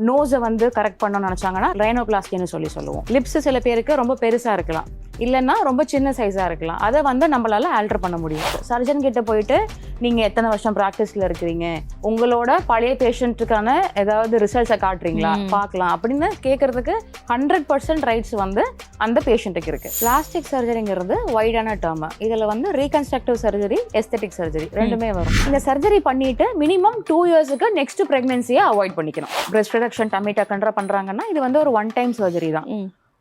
நோஸை வந்து கரெக்ட் பண்ணணும்னு நினச்சாங்கன்னா ரைனோபிளாஸ்டின்னு சொல்லுவோம். லிப்ஸ் சில பேருக்கு ரொம்ப பெருசாக இருக்கலாம், இல்லைன்னா ரொம்ப சின்ன சைஸாக இருக்கலாம். அதை வந்து நம்மளால ஆல்டர் பண்ண முடியும். சர்ஜன் கிட்ட போயிட்டு நீங்கள் எத்தனை வருஷம் ப்ராக்டிஸில் இருக்கிறீங்க, உங்களோட பழைய பேஷண்ட்டுக்கான ஏதாவது ரிசல்ட்ஸை காட்டுறீங்களா பார்க்கலாம் அப்படின்னு கேட்கறதுக்கு 100% ரைட்ஸ் வந்து அந்த பேஷண்ட்டுக்கு இருக்கு. பிளாஸ்டிக் சர்ஜரிங்கிறது வைடான டேர்ம். இதில் வந்து ரீகன்ஸ்ட்ரக்டிவ் சர்ஜரி, எஸ்தெட்டிக் சர்ஜரி ரெண்டுமே வரும். இந்த சர்ஜரி பண்ணிட்டு மினிமம் 2 இயர்ஸுக்கு நெக்ஸ்ட் பிரெக்னன்சியை அவாய்ட் பண்ணிக்கணும். பிரெஸ்ட் ரிடக்ஷன், டம்மி டக்கன்ற பண்றாங்கன்னா இது வந்து ஒரு 1 டைம் சர்ஜரி தான்.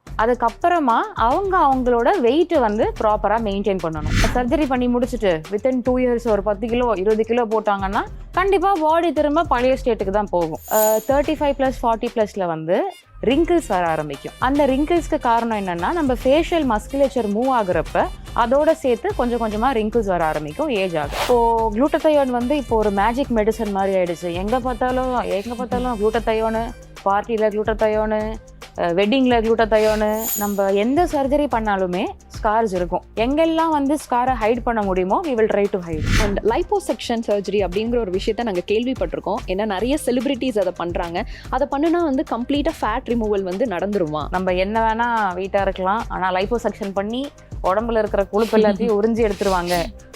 அதுக்கப்புறமா அவங்களோட வெயிட் வந்து ப்ராப்பராக மெயின்டைன் பண்ணணும். சர்ஜரி பண்ணி முடிச்சுட்டு வித்தின் 2 இயர்ஸ் ஒரு 10 கிலோ 20 கிலோ போட்டாங்கன்னா கண்டிப்பாக பாடி திரும்ப பழைய ஸ்டேட்டுக்கு தான் போகும். 35+, 40+ல வந்து ரிங்கிள்ஸ் வர ஆரம்பிக்கும். அந்த ரிங்கிள்ஸ்க்கு காரணம் என்னன்னா, நம்ம ஃபேஷியல் மஸ்குலேச்சர் மூவ் ஆகுறப்ப அதோட சேர்த்து கொஞ்சம் கொஞ்சமாக ரிங்கிள்ஸ் வர ஆரம்பிக்கும் ஏஜ் ஆகும். இப்போ குளூட்டதையோன் வந்து இப்போ ஒரு மேஜிக் மெடிசன் மாதிரி ஆயிடுச்சு. எங்கே பார்த்தாலும் குளூட்டதையோனு, பார்ட்டியில் குளூட்டதையோனு, வெட்டிங்கில் குளூட்டதையோனு. நம்ம எந்த சர்ஜரி பண்ணாலுமே ஸ்கார்ஸ் இருக்கும். எங்கெல்லாம் வந்து ஸ்காரை ஹைட் பண்ண முடியுமோ we will try to hide. And liposuction surgery அப்படிங்கிற ஒரு விஷயத்த நாங்கள் கேள்விப்பட்டிருக்கோம். ஏன்னா நிறைய செலிபிரிட்டிஸ் அதை பண்ணுறாங்க. அதை பண்ணுனா வந்து கம்ப்ளீட்டாக ஃபேட் ரிமூவல் வந்து நடந்துருமா? நம்ம என்ன வேணா வெயிட்டாக இருக்கலாம், ஆனால் லைப்போசெக்ஷன் பண்ணி உடம்புல இருக்கிற கொழுப்பு எல்லாத்தையும் உறிஞ்சி எடுத்துருவாங்க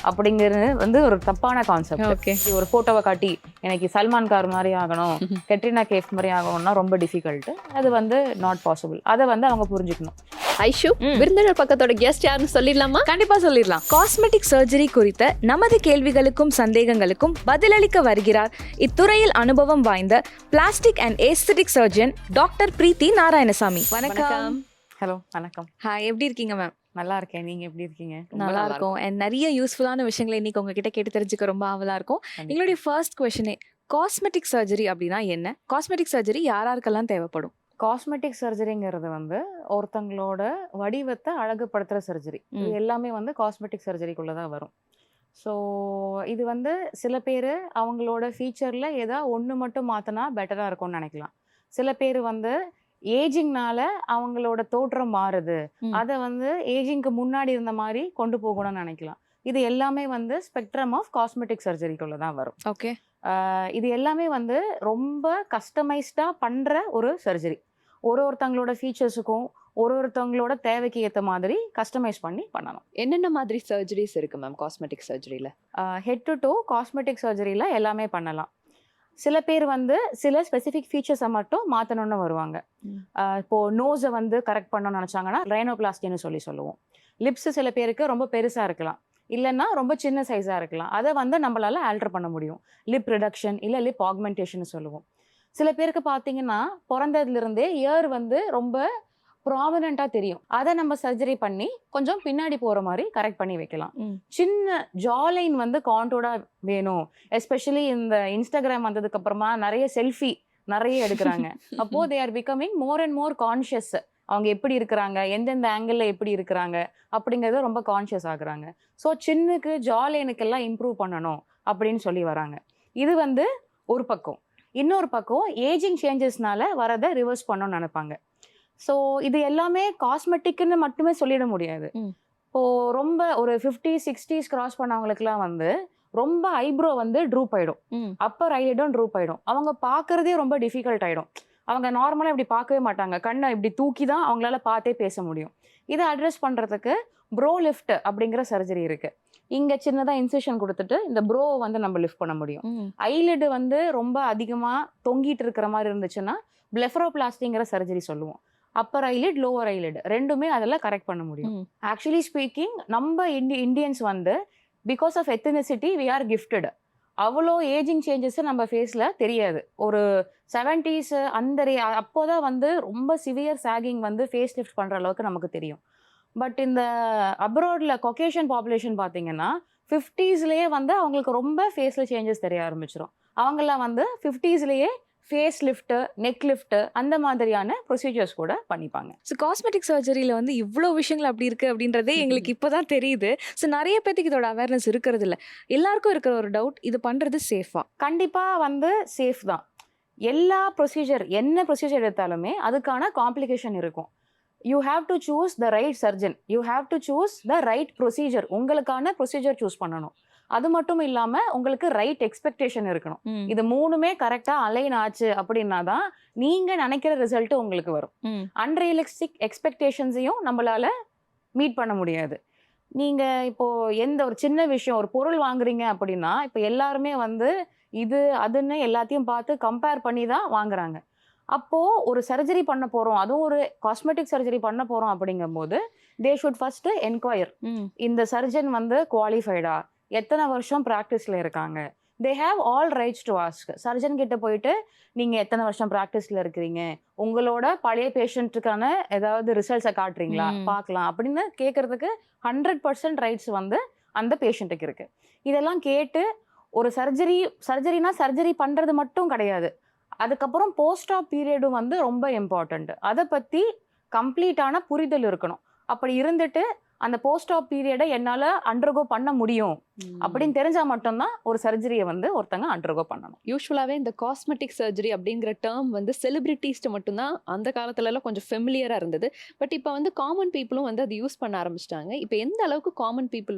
அப்படிங்கிறது வந்து ஒரு தப்பான கான்செப்ட். ஓகே, ஒரு போட்டோவை காட்டி எனக்கு சல்மான் கார் மாதிரி ஆகணும், கெட்ரினா கேஃப் மாதிரி ஆகணும்னா ரொம்ப டிஃபிகல்ட். அது வந்து நாட் பாசிபிள். அதை வந்து அவங்க புரிஞ்சுக்கணும். ஐஷு, விருந்தினர் பக்கத்தோட கெஸ்ட் யாருன்னு சொல்லிடலாமா? கண்டிப்பா சொல்லிடலாம். காஸ்மெட்டிக் சர்ஜரி குறித்த நமது கேள்விகளுக்கும் சந்தேகங்களுக்கும் பதிலளிக்க வருகிறார் இத்துறையில் அனுபவம் வாய்ந்த plastic and aesthetic surgeon doctor Preethi Narayanasamy. வணக்கம். ஹலோ, வணக்கம். ஹாய், எப்படி இருக்கீங்க மேம்? நல்லா இருக்கேன், நீங்க எப்படி இருக்கீங்க? நல்லா இருக்கும். அண்ட் நிறைய யூஸ்ஃபுல்லான விஷயங்களை இன்னைக்கு உங்ககிட்ட கேட்டு தெரிஞ்சுக்க ரொம்ப ஆவலா இருக்கும். எங்களுடைய ஃபர்ஸ்ட் கொஸ்டினே, காஸ்மெட்டிக் சர்ஜரி அப்படின்னா என்ன? காஸ்மெட்டிக் சர்ஜரி யாருக்கெல்லாம் தேவைப்படும்? காஸ்மெட்டிக் சர்ஜரிங்கிறது வந்து ஒருத்தங்களோட வடிவத்தை அழகுபடுத்துகிற சர்ஜரி. இது எல்லாமே வந்து காஸ்மெட்டிக் சர்ஜரிக்குள்ளே தான் வரும். ஸோ இது வந்து சில பேர் அவங்களோட ஃபீச்சரில் ஏதாவது ஒன்று மட்டும் மாற்றினா பெட்டராக இருக்கும்னு நினைக்கலாம். சில பேர் வந்து ஏஜிங்னால அவங்களோட தோற்றம் மாறுது, அதை வந்து ஏஜிங்க்கு முன்னாடி இருந்த மாதிரி கொண்டு போகணும்னு நினைக்கலாம். இது எல்லாமே வந்து ஸ்பெக்ட்ரம் ஆஃப் காஸ்மெட்டிக் சர்ஜரிக்குள்ளே தான் வரும். ஓகே, இது எல்லாமே வந்து ரொம்ப கஸ்டமைஸ்டாக பண்ணுற ஒரு சர்ஜரி. ஒருத்தங்களோட ஃபீச்சர்ஸுக்கும் ஒருத்தவங்களோட தேவைக்கு ஏற்ற மாதிரி கஸ்டமைஸ் பண்ணி பண்ணணும். என்னென்ன மாதிரி சர்ஜரிஸ் இருக்கு மேம் காஸ்மெட்டிக் சர்ஜரியில்? ஹெட் டு டோ காஸ்மெட்டிக் சர்ஜரியில் எல்லாமே பண்ணலாம். சில பேர் வந்து சில ஸ்பெசிஃபிக் ஃபீச்சர்ஸை மட்டும் மாற்றணும்னு வருவாங்க. இப்போது நோஸை வந்து கரெக்ட் பண்ணணும்னு நினச்சாங்கன்னா ரைனோபிளாஸ்டின்னு சொல்லுவோம். லிப்ஸ் சில பேருக்கு ரொம்ப பெருசாக இருக்கலாம், இல்லைன்னா ரொம்ப சின்ன சைஸாக இருக்கலாம். அதை வந்து நம்மளால ஆல்டர் பண்ண முடியும். லிப் ரிடக்ஷன் இல்லை லிப் ஆக்மெண்டேஷன் சொல்லுவோம். சில பேருக்கு பார்த்தீங்கன்னா பிறந்ததுலேருந்தே இயர் வந்து ரொம்ப ப்ராமினெண்ட்டாக தெரியும். அதை நம்ம சர்ஜரி பண்ணி கொஞ்சம் பின்னாடி போகிற மாதிரி கரெக்ட் பண்ணி வைக்கலாம். சின்ன ஜாலைன் வந்து கான்டோர்டாக வேணும். எஸ்பெஷலி இந்த இன்ஸ்டாகிராம் வந்ததுக்கு அப்புறமா நிறைய செல்ஃபி நிறைய எடுக்கிறாங்க. அப்போது they are becoming more and more conscious. அவங்க எப்படி இருக்கிறாங்க, எந்தெந்த ஆங்கிளில் எப்படி இருக்கிறாங்க அப்படிங்கிறத ரொம்ப கான்ஷியஸ் ஆகுறாங்க. ஸோ சின்னுக்கு ஜாலைனுக்கெல்லாம் இம்ப்ரூவ் பண்ணணும் அப்படின்னு சொல்லி வராங்க. இது வந்து ஒரு பக்கம். இன்னொரு பக்கம் ஏஜிங் சேஞ்சஸ்னால வரதை ரிவர்ஸ் பண்ணணும்னு நினைப்பாங்க. ஸோ இது எல்லாமே காஸ்மெட்டிக்னு மட்டுமே சொல்லிட முடியாது. இப்போது ரொம்ப ஒரு 50s 60s கிராஸ் பண்ணவங்களுக்குலாம் வந்து ரொம்ப ஐப்ரோ வந்து ட்ரூப் ஆகிடும், அப்பர் ஐலிடும் ட்ரூப் ஆகிடும். அவங்க பார்க்குறதே ரொம்ப டிஃபிகல்ட் ஆகிடும். அவங்க நார்மலாக இப்படி பார்க்கவே மாட்டாங்க, கண்ணை இப்படி தூக்கி தான் அவங்களால பார்த்தே பேச முடியும். இதை அட்ரஸ் பண்ணுறதுக்கு ப்ரோ லிஃப்ட் அப்படிங்கிற சர்ஜரி இருக்குது. இங்கே சின்னதாக இன்சிஷன் கொடுத்துட்டு இந்த ப்ரோவை வந்து நம்ம லிஃப்ட் பண்ண முடியும். ஐலிடு வந்து ரொம்ப அதிகமாக தொங்கிட்டு இருக்கிற மாதிரி இருந்துச்சுன்னா பிளெஃபரோபிளாஸ்டிங்கிற சர்ஜரி சொல்லுவோம். அப்பர் ஐலிட், லோவர் ஐலிட் ரெண்டுமே அதில் கரெக்ட் பண்ண முடியும். ஆக்சுவலி ஸ்பீக்கிங் நம்ம இந்தியன்ஸ் வந்து because of ethnicity we are gifted. அவ்வளோ ஏஜிங் சேஞ்சஸ் நம்ம ஃபேஸில் தெரியாது. ஒரு 70s அந்த அப்போதான் வந்து ரொம்ப சிவியர் சாகிங் வந்து ஃபேஸ் லிஃப்ட் பண்ணுற அளவுக்கு நமக்கு தெரியும். பட் இந்த அப்ராடில் கொகேஷன் பாப்புலேஷன் பார்த்தீங்கன்னா 50ஸ்லேயே வந்து அவங்களுக்கு ரொம்ப ஃபேஸில் சேஞ்சஸ் தெரிய ஆரம்பிச்சிடும். அவங்களாம் வந்து 50ஸ்லேயே ஃபேஸ் லிஃப்ட்டு, நெக் லிஃப்ட்டு அந்த மாதிரியான ப்ரொசீஜர்ஸ் கூட பண்ணிப்பாங்க. ஸோ காஸ்மெட்டிக் சர்ஜரியில் வந்து இவ்வளோ விஷயங்கள் அப்படி இருக்குது அப்படின்றதே எங்களுக்கு இப்போ தான் தெரியுது. ஸோ நிறைய பேத்துக்கு இதோட அவேர்னஸ் இருக்கிறது இல்லை. எல்லாருக்கும் இருக்கிற ஒரு டவுட், இது பண்ணுறது சேஃபா? கண்டிப்பாக வந்து சேஃப் தான். எல்லா ப்ரொசீஜர் என்ன ப்ரொசீஜர் எடுத்தாலுமே அதுக்கான காம்ப்ளிகேஷன் இருக்கும். You have to choose the right surgeon, you have to choose the right procedure. உங்களுக்கான ப்ரொசீஜர் சூஸ் பண்ணணும். அது மட்டும் இல்லாம உங்களுக்கு ரைட் எக்ஸ்பெக்டேஷன் இருக்கணும். இது 3மே கரெக்டா அலைன் ஆச்சு அப்படின்னா தான் நீங்க நினைக்கிற ரிசல்ட் உங்களுக்கு வரும். அன்ரியலிஸ்டிக் எக்ஸ்பெக்டேஷன்ஸையும் நம்மளால மீட் பண்ண முடியாது. நீங்க இப்போ எந்த ஒரு சின்ன விஷயம், ஒரு பொருள் வாங்குறீங்க அப்படின்னா இப்போ எல்லாருமே வந்து இது அதுன்னு எல்லாத்தையும் பார்த்து கம்பேர் பண்ணி தான் வாங்குறாங்க. அப்போ ஒரு சர்ஜரி பண்ண போறோம், அதுவும் ஒரு காஸ்மெட்டிக் சர்ஜரி பண்ண போறோம் அப்படிங்கும்போது தே ஷுட் ஃபர்ஸ்ட் என்கொயர், இந்த சர்ஜன் வந்து குவாலிஃபைடா, எத்தனை வருஷம் ப்ராக்டிஸ்ல இருக்காங்க. They have all rights to ask. Surgeon கிட்ட போயிட்டு நீங்க எத்தனை வருஷம் ப்ராக்டிஸ்ல இருக்கிறீங்க, உங்களோட பழைய பேஷண்ட்டுக்கான ஏதாவது ரிசல்ட்ஸை காட்டுறீங்களா பார்க்கலாம் அப்படின்னு கேட்கறதுக்கு 100% ரைட்ஸ் வந்து அந்த பேஷண்ட்டுக்கு இருக்கு. இதெல்லாம் கேட்டு ஒரு சர்ஜரினா சர்ஜரி பண்றது மட்டும் கிடையாது, அதுக்கப்புறம் போஸ்ட் ஆப் பீரியடும் வந்து ரொம்ப இம்பார்ட்டண்ட். அதை பத்தி கம்ப்ளீட்டான புரிதல் இருக்கணும். அப்படி இருந்துட்டு அந்த போஸ்ட் ஆப் பீரியடை என்னால் அண்டர்கோ பண்ண முடியும் அப்படின்னு தெரிஞ்சால் மட்டும்தான் ஒரு சர்ஜரியை வந்து ஒருத்தங்க அண்டர்கோ பண்ணணும். யூஸ்வலாகவே இந்த காஸ்மெட்டிக் சர்ஜரி அப்படிங்கிற டேர்ம் வந்து செலிபிரிட்டிஸ்ட்டு மட்டும்தான் அந்த காலத்துலலாம் கொஞ்சம் ஃபெமிலியராக இருந்தது. பட் இப்போ வந்து காமன் பீப்புளும் வந்து அது யூஸ் பண்ண ஆரம்பிச்சிட்டாங்க. இப்போ எந்த அளவுக்கு காமன் பீப்புள்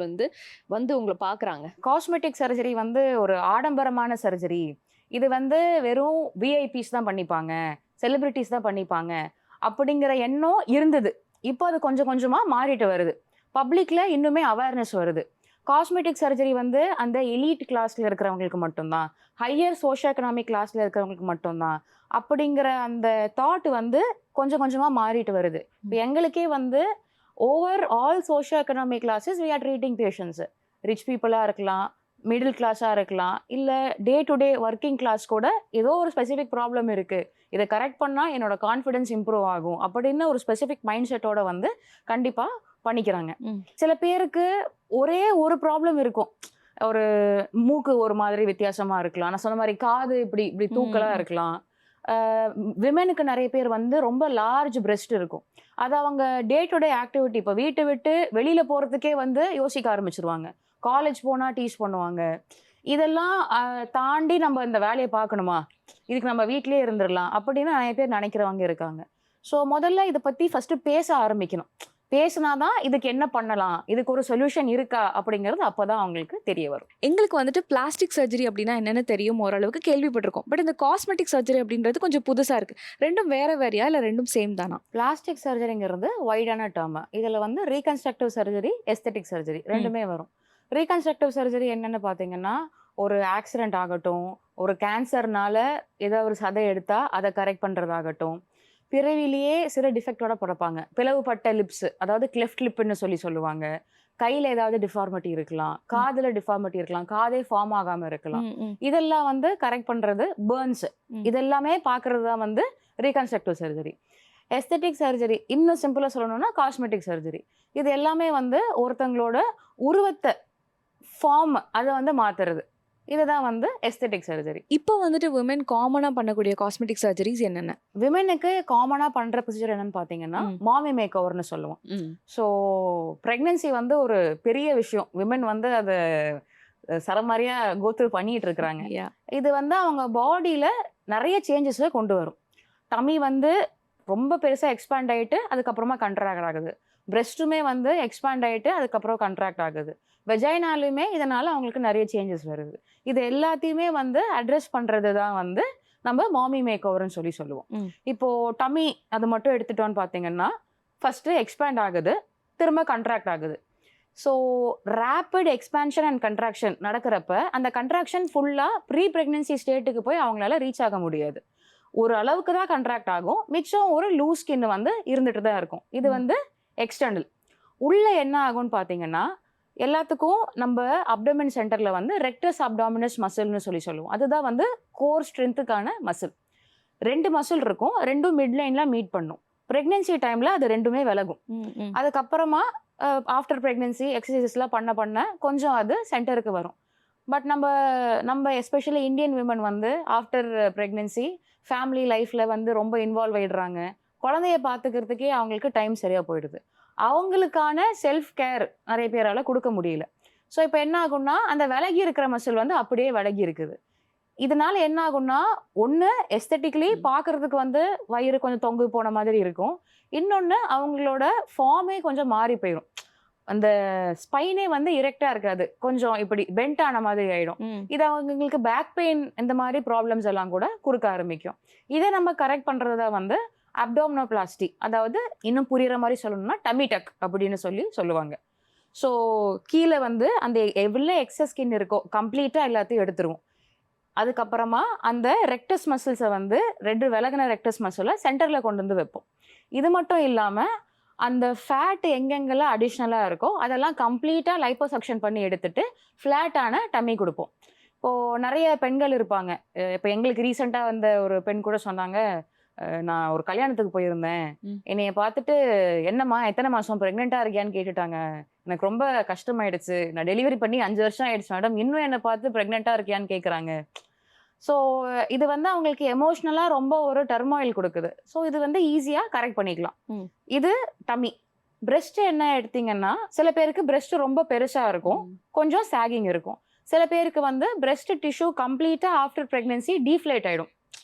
வந்து உங்களை பார்க்குறாங்க? காஸ்மெட்டிக் சர்ஜரி வந்து ஒரு ஆடம்பரமான சர்ஜரி, இது வந்து வெறும் விஐபிஸ் தான் பண்ணிப்பாங்க, செலிபிரிட்டிஸ் தான் பண்ணிப்பாங்க அப்படிங்கிற எண்ணம் இருந்தது. இப்போ அது கொஞ்சம் கொஞ்சமாக மாறிட்டு வருது. பப்ளிக்கில் இன்னுமே அவேர்னஸ் வருது. காஸ்மெட்டிக் சர்ஜரி வந்து அந்த எலீட் கிளாஸில் இருக்கிறவங்களுக்கு மட்டும்தான், ஹையர் சோஷியோ எக்கனாமிக் கிளாஸில் இருக்கிறவங்களுக்கு மட்டும்தான் அப்படிங்கிற அந்த தாட் வந்து கொஞ்சம் கொஞ்சமாக மாறிட்டு வருது. இப்போ எங்களுக்கே வந்து overall socio economic classes we are treating patients. Rich பீப்புளாக இருக்கலாம், மிடில் கிளாஸாக இருக்கலாம், இல்லை day to day working class கூட ஏதோ ஒரு ஸ்பெசிஃபிக் ப்ராப்ளம் இருக்குது, இதை கரெக்ட் பண்ணால் என்னோட கான்ஃபிடென்ஸ் இம்ப்ரூவ் ஆகும் அப்படின்னு ஒரு ஸ்பெசிஃபிக் மைண்ட் செட்டோட வந்து கண்டிப்பாக பண்ணிக்கிறாங்க. சில பேருக்கு ஒரே ஒரு ப்ராப்ளம் இருக்கும், ஒரு மூக்கு ஒரு மாதிரி வித்தியாசமாக இருக்கலாம், நான் சொன்ன மாதிரி காது இப்படி இப்படி தூக்கலாக இருக்கலாம். விமெனுக்கு நிறைய பேர் வந்து ரொம்ப லார்ஜ் பிரெஸ்ட் இருக்கும், அது அவங்க டே டு டே ஆக்டிவிட்டி, இப்போ வீட்டை விட்டு வெளியில் போகிறதுக்கே வந்து யோசிக்க ஆரம்பிச்சிருவாங்க, காலேஜ் போனால் டீச் பண்ணுவாங்க. இதெல்லாம் தாண்டி நம்ம இந்த வேலையை பார்க்கணுமா, இதுக்கு நம்ம வீட்டிலே இருந்துடலாம் அப்படின்னு நிறைய பேர் நினைக்கிறவங்க இருக்காங்க. ஸோ முதல்ல இதை பற்றி ஃபஸ்ட்டு பேச ஆரம்பிக்கணும். பேசினாதான் இதுக்கு என்ன பண்ணலாம், இதுக்கு ஒரு சொல்யூஷன் இருக்கா அப்படிங்கிறது அப்போதான் அவங்களுக்கு தெரிய வரும். எங்களுக்கு வந்துட்டு பிளாஸ்டிக் சர்ஜரி அப்படின்னா என்னென்னு தெரியும், ஓரளவுக்கு கேள்விப்பட்டிருக்கோம். பட் இந்த காஸ்மெட்டிக் சர்ஜரி அப்படின்றது கொஞ்சம் புதுசாக இருக்குது. ரெண்டும் வேறையா இல்லை ரெண்டும் சேம் தானா? பிளாஸ்டிக் சர்ஜரிங்கிறது வைடான டேர்ம். இதில் வந்து ரீகன்ஸ்ட்ரக்டிவ் சர்ஜரி, எஸ்தெட்டிக் சர்ஜரி ரெண்டுமே வரும். ரீகன்ஸ்ட்ரக்டிவ் சர்ஜரி என்னென்னு பார்த்தீங்கன்னா, ஒரு ஆக்சிடென்ட் ஆகட்டும், ஒரு கேன்சர்னால ஏதாவது ஒரு சதை எடுத்தால் அதை கரெக்ட் பண்ணுறதாகட்டும், பிறவிலேயே சில டிஃபெக்டோட பிறப்பாங்க, பிளவுபட்ட லிப்ஸ், அதாவது கிளெஃப்ட் லிப்னு சொல்லுவாங்க, கையில் ஏதாவது டிஃபார்மிட்டி இருக்கலாம், காதில் டிஃபார்மிட்டி இருக்கலாம், காதே ஃபார்ம் ஆகாமல் இருக்கலாம், இதெல்லாம் வந்து கரெக்ட் பண்ணுறது பர்ன்ஸ், இதெல்லாமே பார்க்குறது தான் வந்து ரீகன்ஸ்ட்ரக்டிவ் சர்ஜரி. எஸ்தெட்டிக் சர்ஜரி இன்னும் சிம்பிளாக சொல்லணும்னா காஸ்மெட்டிக் சர்ஜரி. இது எல்லாமே வந்து ஒருத்தங்களோட உருவத்தை, ஃபார்ம், அதை வந்து மாற்றுறது, இதுதான் வந்து எஸ்தெட்டிக் சர்ஜரி. இப்போ வந்துட்டு விமென் காமனாக பண்ணக்கூடிய காஸ்மெட்டிக் சர்ஜரிஸ் என்னென்ன? விமெனுக்கு காமனாக பண்ணுற ப்ரொசீஜர் என்னன்னு பார்த்தீங்கன்னா மாமி மேக் ஓவர்னு சொல்லுவோம். ஸோ ப்ரெக்னென்சி வந்து ஒரு பெரிய விஷயம், விமென் வந்து அதை சரமாரியாக கோத்ரூ பண்ணிட்டு இருக்கிறாங்க. இது வந்து அவங்க பாடியில் நிறைய சேஞ்சஸை கொண்டு வரும். டமி வந்து ரொம்ப பெருசாக எக்ஸ்பேண்ட் ஆகிட்டு அதுக்கப்புறமா கண்ட்ராக்ட் ஆகுது, பிரெஸ்ட்டுமே வந்து எக்ஸ்பேண்ட் ஆகிட்டு அதுக்கப்புறம் கண்ட்ராக்ட் ஆகுது, வெஜைனாலுமே இதனால் அவங்களுக்கு நிறைய சேஞ்சஸ் வருது. இது எல்லாத்தையுமே வந்து அட்ரஸ் பண்ணுறது தான் வந்து நம்ம மாமி மேக் ஓவர்னு சொல்லுவோம். இப்போது டமி அது மட்டும் எடுத்துட்டோன்னு பார்த்தீங்கன்னா ஃபஸ்ட்டு எக்ஸ்பேண்ட் ஆகுது, திரும்ப கண்ட்ராக்ட் ஆகுது. So rapid expansion and contraction நடக்கிறப்ப அந்த கண்ட்ராக்ஷன் ஃபுல்லாக ப்ரீ ப்ரெக்னென்சி ஸ்டேட்டுக்கு போய் அவங்களால ரீச் ஆக முடியாது. ஒரு அளவுக்கு தான் கண்ட்ராக்ட் ஆகும், மிச்சம் ஒரு லூஸ் ஸ்கின் வந்து இருந்துட்டு தான் இருக்கும். இது வந்து எக்ஸ்டர்னல். உள்ள என்ன ஆகும்னு பார்த்தீங்கன்னா, எல்லாத்துக்கும் நம்ம அப்டோமென் சென்டரில் வந்து ரெக்டஸ் அப்டாமினஸ் மசில்னு சொல்லுவோம். அதுதான் வந்து கோர் ஸ்ட்ரென்த்துக்கான மசில். 2 மசில் இருக்கும், ரெண்டும் மிட்லைனில் மீட் பண்ணும். ப்ரெக்னென்சி டைமில் அது ரெண்டுமே விலகும். அதுக்கப்புறமா ஆஃப்டர் ப்ரெக்னென்சி எக்ஸசைசஸ்லாம் பண்ண கொஞ்சம் அது சென்டருக்கு வரும். பட் நம்ம எஸ்பெஷலி இந்தியன் விமன் வந்து ஆஃப்டர் ப்ரெக்னென்சி ஃபேமிலி லைஃப்பில் வந்து ரொம்ப இன்வால்வ் ஆகிடுறாங்க, குழந்தைய பார்த்துக்கிறதுக்கே அவங்களுக்கு டைம் சரியாக போயிடுது. அவங்களுக்கான செல்ஃப் கேர் நிறைய பேரால் கொடுக்க முடியல. ஸோ இப்போ என்ன ஆகும்னா அந்த விலகி இருக்கிற மசில் வந்து அப்படியே விலகி இருக்குது. இதனால என்ன ஆகும்னா, ஒன்று எஸ்தெட்டிக்கலி பார்க்குறதுக்கு வந்து வயிறு கொஞ்சம் தொங்கு போன மாதிரி இருக்கும், இன்னொன்று அவங்களோட ஃபார்மே கொஞ்சம் மாறி போயிடும். அந்த ஸ்பைனே வந்து இரெக்டா இருக்காது, கொஞ்சம் இப்படி பெண்ட் ஆன மாதிரி ஆயிடும். இது அவங்களுக்கு பேக் பெயின் இந்த மாதிரி ப்ராப்ளம்ஸ் எல்லாம் கூட கொடுக்க ஆரம்பிக்கும். இதை நம்ம கரெக்ட் பண்றதா வந்து அப்டோமினோபிளாஸ்டி, அதாவது இன்னும் புரியுற மாதிரி சொல்லணும்னா டமி டக் அப்படின்னு சொல்லுவாங்க. ஸோ கீழே வந்து அந்த எவ்வளோ எக்ஸஸ் ஸ்கின் இருக்கோ கம்ப்ளீட்டாக எல்லாத்தையும் எடுத்துருவோம். அதுக்கப்புறமா அந்த ரெக்டஸ் மசில்ஸை வந்து விலகின ரெக்டஸ் மசிலை சென்டரில் கொண்டு வந்து வைப்போம். இது மட்டும் இல்லாமல் அந்த ஃபேட் எங்கெங்கெல்லாம் அடிஷ்னலாக இருக்கோ அதெல்லாம் கம்ப்ளீட்டாக லைப்போசக்ஷன் பண்ணி எடுத்துட்டு ஃப்ளாட்டான டம்மி கொடுப்போம். இப்போது நிறைய பெண்கள் இருப்பாங்க. இப்போ எங்களுக்கு ரீசெண்டாக வந்த ஒரு பெண் கூட சொன்னாங்க, நான் ஒரு கல்யாணத்துக்கு போயிருந்தேன், என்னைய பார்த்துட்டு என்னம்மா எத்தனை மாதம் ப்ரெக்னெண்ட்டாக இருக்கியான்னு கேட்டுட்டாங்க. எனக்கு ரொம்ப கஷ்டமாயிடுச்சு, நான் டெலிவரி பண்ணி 5 வருஷம் ஆயிடுச்சு மேடம், இன்னும் என்னை பார்த்து ப்ரெக்னெண்ட்டாக இருக்கியான்னு கேட்குறாங்க. ஸோ இது வந்து அவங்களுக்கு எமோஷ்னலாக ரொம்ப ஒரு டர்மாயில் கொடுக்குது. ஸோ இது வந்து ஈஸியாக கரெக்ட் பண்ணிக்கலாம். இது டம்மி. பிரெஸ்ட் என்ன எடுத்தீங்கன்னா, சில பேருக்கு பிரெஸ்ட் ரொம்ப பெருசாக இருக்கும், கொஞ்சம் சாகிங் இருக்கும். சில பேருக்கு வந்து பிரெஸ்ட் டிஷ்யூ கம்ப்ளீட்டாக ஆஃப்டர் ப்ரெக்னென்சி டீஃப்ளேட் ஆகிடும்,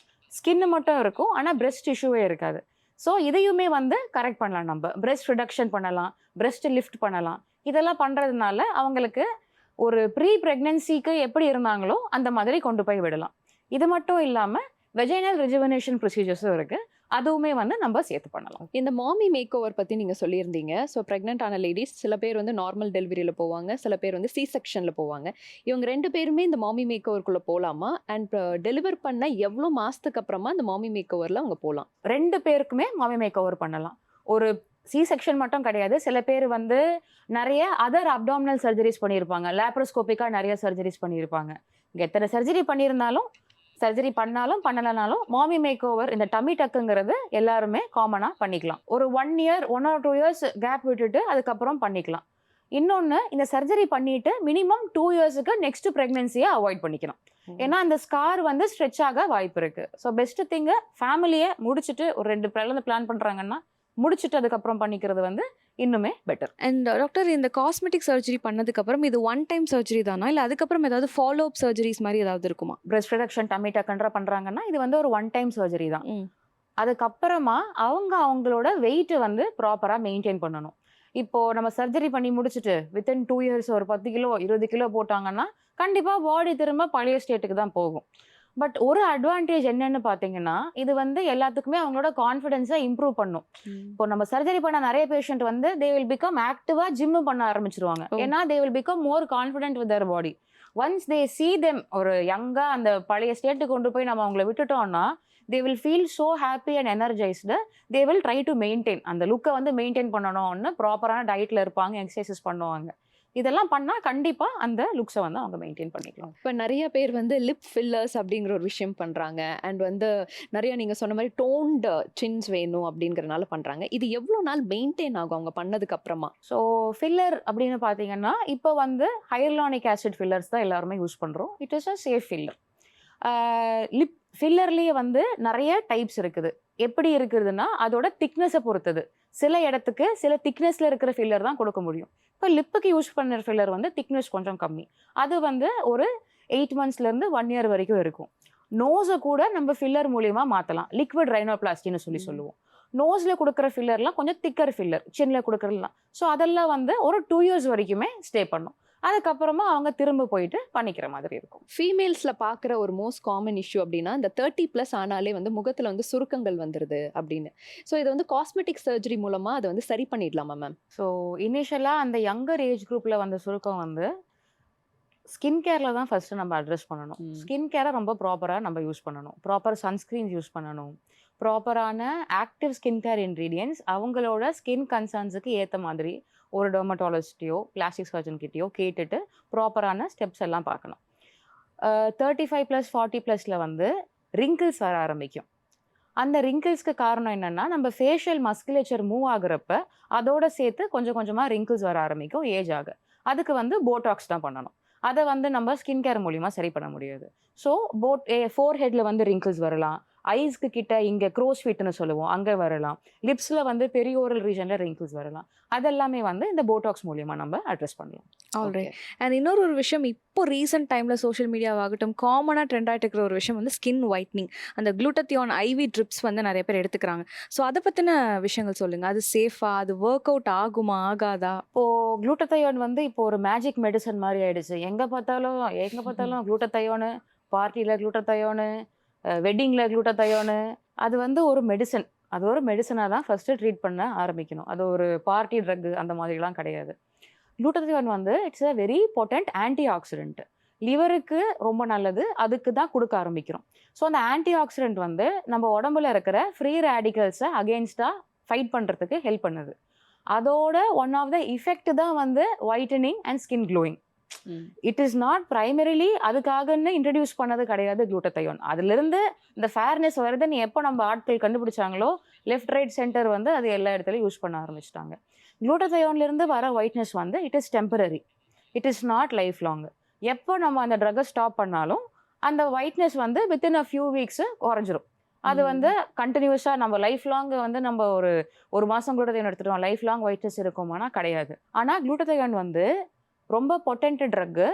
ஸ்கின்னு மட்டும் இருக்கும் ஆனால் பிரெஸ்ட் டிஷ்யூவே இருக்காது. ஸோ இதையுமே வந்து கரெக்ட் பண்ணலாம். நம்ம பிரெஸ்ட் ரிடக்ஷன் பண்ணலாம், பிரெஸ்ட் லிஃப்ட் பண்ணலாம். இதெல்லாம் பண்ணுறதுனால அவங்களுக்கு ஒரு ப்ரீ ப்ரெக்னென்சிக்கு எப்படி இருந்தாங்களோ அந்த மாதிரி கொண்டு போய் விடலாம். இது மட்டும் இல்லாமல் வெஜைனல் ரெஜுவனேஷன் ப்ரொசீஜர்ஸும் இருக்குது, அதுவுமே வந்து நம்ம சேர்த்து பண்ணலாம். இந்த மாமி மேக் ஓவர் பற்றி நீங்கள் சொல்லியிருந்தீங்க. ஸோ ப்ரெக்னென்ட் ஆன லேடிஸ் சில பேர் வந்து நார்மல் டெலிவரியில் போவாங்க, சில பேர் வந்து சி செக்ஷனில் போவாங்க. இவங்க 2 பேருமே இந்த மாமி மேக் ஓவருக்குள்ளே போகலாமா? அண்ட் டெலிவர் பண்ண எவ்வளோ மாதத்துக்கு அப்புறமா இந்த மாமி மேக் ஓவரில் அவங்க போகலாம்? 2 பேருக்குமே மாமி மேக் ஓவர் பண்ணலாம். ஒரு சி செக்ஷன் மட்டும் கிடையாது. சில பேர் வந்து நிறைய அதர் அப்டாமினல் சர்ஜரிஸ் பண்ணியிருப்பாங்க, லேப்ரோஸ்கோபிக்காக நிறைய சர்ஜரிஸ் பண்ணியிருப்பாங்க. இங்கே எத்தனை சர்ஜரி பண்ணியிருந்தாலும், சர்ஜரி பண்ணாலும் பண்ணலைனாலும் மாமி மேக் ஓவர் இந்த டம்மி டக்குங்கிறது எல்லாருமே காமனாக பண்ணிக்கலாம். ஒரு 1 இயர் 1 or 2 இயர்ஸ் கேப் விட்டுட்டு அதுக்கப்புறம் பண்ணிக்கலாம். இன்னொன்று, இந்த சர்ஜரி பண்ணிட்டு மினிமம் 2 இயர்ஸுக்கு நெக்ஸ்ட் ப்ரெக்னென்சியை அவாய்ட் பண்ணிக்கலாம். ஏன்னா அந்த ஸ்கார் வந்து ஸ்ட்ரெச் ஆக வாய்ப்பு இருக்கு. ஸோ பெஸ்ட் திங்கு ஃபேமிலியை முடிச்சுட்டு ஒரு 2 பிளான் பண்ணுறாங்கன்னா முடிச்சுட்டு அதுக்கப்புறம் பண்ணிக்கிறது வந்து இன்னுமே பெட்டர். அண்ட் டாக்டர், இந்த காஸ்மெட்டிக் சர்ஜரி பண்ணதுக்கப்புறம் இது 1 டைம் சர்ஜரி தானா, இல்லை அதுக்கப்புறம் ஏதாவது ஃபாலோ அப் சர்ஜரிஸ் மாதிரி ஏதாவது இருக்குமா? பிரெஸ்ட் ரிடக்ஷன் டம்மி டக்குன்ற பண்ணுறாங்கன்னா இது வந்து ஒரு 1 டைம் சர்ஜரி தான். அதுக்கப்புறமா அவங்களோட வெயிட்டை வந்து ப்ராப்பராக மெயின்டைன் பண்ணணும். இப்போது நம்ம சர்ஜரி பண்ணி முடிச்சுட்டு வித்தின் 2 இயர்ஸ் ஒரு 10 கிலோ 20 கிலோ போட்டாங்கன்னா கண்டிப்பாக பாடி திரும்ப பழைய ஸ்டேட்டுக்கு தான் போகும். பட் ஒரு அட்வான்டேஜ் என்னன்னு பார்த்தீங்கன்னா, இது வந்து எல்லாத்துக்குமே அவங்களோட கான்ஃபிடென்ஸை இம்ப்ரூவ் பண்ணும். இப்போ நம்ம சர்ஜரி பண்ண நிறைய பேஷண்ட் வந்து தே வில் பிகம் ஆக்டிவாக ஜிம் பண்ண ஆரம்பிச்சிருவாங்க. ஏன்னா they will become more confident with Dhar body. Once they see them ஒரு யங்காக அந்த பழைய ஸ்டேட்டுக்கு கொண்டு போய் நம்ம அவங்கள விட்டுட்டோம்னா they will feel so happy and energized. They will try to maintain அந்த லுக்கை வந்து மெயின்டைன் பண்ணணும்னு ப்ராப்பரான டயட்டில் இருப்பாங்க, எக்ஸசைசஸ் பண்ணுவாங்க. இதெல்லாம் பண்ணால் கண்டிப்பாக அந்த லுக்ஸை வந்து அவங்க மெயின்டைன் பண்ணிக்கலாம். இப்போ நிறைய பேர் வந்து லிப் ஃபில்லர்ஸ் அப்படிங்கிற ஒரு விஷயம் பண்ணுறாங்க. அண்ட் வந்து நிறைய நீங்கள் சொன்ன மாதிரி டோன்டு சின்ஸ் வேணும் அப்படிங்கிறனால பண்ணுறாங்க. இது எவ்வளோ நாள் மெயின்டைன் ஆகும் அவங்க பண்ணதுக்கு அப்புறமா? ஸோ ஃபில்லர் அப்படின்னு பார்த்தீங்கன்னா இப்போ வந்து ஹையர்லானிக் ஆசிட் ஃபில்லர்ஸ் தான் எல்லாருமே யூஸ் பண்ணுறோம். It is a safe filler. Lip ஃபில்லர்லேயே வந்து நிறைய டைப்ஸ் இருக்குது. எப்படி இருக்குதுன்னா அதோட திக்னஸை பொறுத்தது. சில இடத்துக்கு சில திக்னஸில் இருக்கிற ஃபில்லர் தான் கொடுக்க முடியும். இப்போ லிப்புக்கு யூஸ் பண்ணுற ஃபில்லர் வந்து திக்னஸ் கொஞ்சம் கம்மி, அது வந்து ஒரு 8 monthsலேருந்து 1 year வரைக்கும் இருக்கும். நோஸை கூட நம்ம ஃபில்லர் மூலியமா மாற்றலாம், லிக்விட் ரைனோபிளாஸ்டின்னு சொல்லுவோம். நோஸில் கொடுக்குற ஃபில்லர்லாம் கொஞ்சம் திக்கர் ஃபில்லர், சின்னில் கொடுக்குறதுலாம். ஸோ அதெல்லாம் வந்து ஒரு 2 years வரைக்குமே ஸ்டே பண்ணும். அதுக்கப்புறமா அவங்க திரும்ப போயிட்டு பண்ணிக்கிற மாதிரி இருக்கும். ஃபீமேல்ஸில் பார்க்குற ஒரு மோஸ்ட் காமன் இஷ்யூ அப்படின்னா இந்த 30+ ஆனாலே வந்து முகத்தில் வந்து சுருக்கங்கள் வந்துடுது அப்படின்னு. ஸோ இதை வந்து காஸ்மெட்டிக் சர்ஜரி மூலமாக அதை வந்து சரி பண்ணிடலாமா மேம்? ஸோ இனிஷியலாக அந்த யங்கர் ஏஜ் குரூப்பில் வந்த சுருக்கம் வந்து ஸ்கின் கேரில் தான் ஃபஸ்ட்டு நம்ம அட்ரஸ் பண்ணணும். ஸ்கின் கேரை ரொம்ப ப்ராப்பராக நம்ம யூஸ் பண்ணணும். ப்ராப்பர் சன்ஸ்க்ரீன்ஸ் யூஸ் பண்ணணும். ப்ராப்பரான ஆக்டிவ் ஸ்கின் கேர் இன்க்ரீடியன்ஸ் அவங்களோட ஸ்கின் கன்சர்ன்ஸுக்கு ஏற்ற மாதிரி ஒரு டெர்மட்டாலஜிஸ்டையோ பிளாஸ்டிக் சர்ஜன்கிட்டையோ கேட்டுட்டு ப்ராப்பரான ஸ்டெப்ஸ் எல்லாம் பார்க்கணும். 35+, 40+ல வந்து ரிங்கிள்ஸ் வர ஆரம்பிக்கும். அந்த ரிங்கிள்ஸ்க்கு காரணம் என்னென்னா நம்ம ஃபேஷியல் மஸ்குலேச்சர் மூவ் ஆகுறப்ப அதோட சேர்த்து கொஞ்சம் கொஞ்சமாக ரிங்கிள்ஸ் வர ஆரம்பிக்கும் ஏஜ் ஆக. அதுக்கு வந்து போட்டாக்ஸ் தான் பண்ணணும். அதை வந்து நம்ம ஸ்கின் கேர் மூலிமா சரி பண்ண முடியாது. ஸோ ஃபோர் ஹெட்டில் வந்து ரிங்கிள்ஸ் வரலாம், ஐஸ்க்கு கிட்ட இங்கே க்ரோஸ் ஃபீட்னு சொல்லுவோம், அங்கே வரலாம். லிப்ஸில் வந்து பெரியோரல் ரீஜனில் ரிங்கிள்ஸ் வரலாம். அதெல்லாமே வந்து இந்த போட்டாக்ஸ் மூலியமாக நம்ம அட்ரஸ் பண்ணலாம். ஆல்ரைட். அண்ட் இன்னொரு ஒரு விஷயம், இப்போ ரீசெண்ட் டைமில் சோஷியல் மீடியாவாகட்டும் காமனாக ட்ரெண்ட் ஆகிட்டு இருக்கிற ஒரு விஷயம் வந்து ஸ்கின் ஒயிட்னிங். அந்த குளுட்டத்தியான் ஐவி ட்ரிப்ஸ் வந்து நிறைய பேர் எடுத்துக்கிறாங்க. ஸோ அதை பற்றின விஷயங்கள் சொல்லுங்கள். அது சேஃபா, அது ஒர்க் அவுட் ஆகுமா ஆகாதா? இப்போது குளுட்டத்தையான் வந்து இப்போ ஒரு மேஜிக் மெடிசன் மாதிரி ஆயிடுச்சு. எங்கே பார்த்தாலும் குளுட்டத்தையானு, பார்ட்டியில் குளுட்டத்தையானு, வெட்டிங்கில் குளுட்டத்தையானு. அது வந்து ஒரு மெடிசன். அது ஒரு மெடிசனாக தான் ஃபஸ்ட்டு ட்ரீட் பண்ண ஆரம்பிக்கணும். அது ஒரு பார்ட்டி ட்ரக்கு அந்த மாதிரிலாம் கிடையாது. குளுட்டத்தையான் வந்து it's a very potent antioxidant. லிவருக்கு ரொம்ப நல்லது, அதுக்கு தான் கொடுக்க ஆரம்பிக்கிறோம். ஸோ அந்த ஆன்டி ஆக்சிடென்ட் வந்து நம்ம உடம்புல இருக்கிற ஃப்ரீ ரேடிக்கல்ஸை அகெயின்ஸ்டாக ஃபைட் பண்ணுறதுக்கு ஹெல்ப் பண்ணுது. அதோட ஒன் ஆஃப் த இஃபெக்ட் தான் வந்து whitening and skin glowing. It is not primarily அதுக்காகன்னு இன்ட்ரடியூஸ் பண்ணது கிடையாது குளுட்டத்தையான். அதுலேருந்து இந்த ஃபேர்னஸ் வருதுன்னு எப்போ நம்ம ஆட்கள் கண்டுபிடிச்சாங்களோ லெஃப்ட் ரைட் சென்டர் வந்து அது எல்லா இடத்துலையும் யூஸ் பண்ண ஆரம்பிச்சிட்டாங்க. குளுட்டத்தையான்லேருந்து வர ஒயிட்னஸ் வந்து it is temporary, it is not life long. எப்போ நம்ம அந்த ட்ரக்கை ஸ்டாப் பண்ணாலும் அந்த ஒயிட்னஸ் வந்து வித்தின் அ ஃபியூ வீக்ஸு குறைஞ்சிரும். அது வந்து கண்டினியூஸாக நம்ம லைஃப் லாங் வந்து நம்ம ஒரு மாதம் குளுட்டத்தையான் எடுத்துட்டோம் லைஃப் லாங் ஒயிட்னஸ் இருக்குமானா கிடையாது. ஆனால் குளுட்டத்தையான் வந்து ரொம்ப பொட்டன்ட் ட்ரக்கு,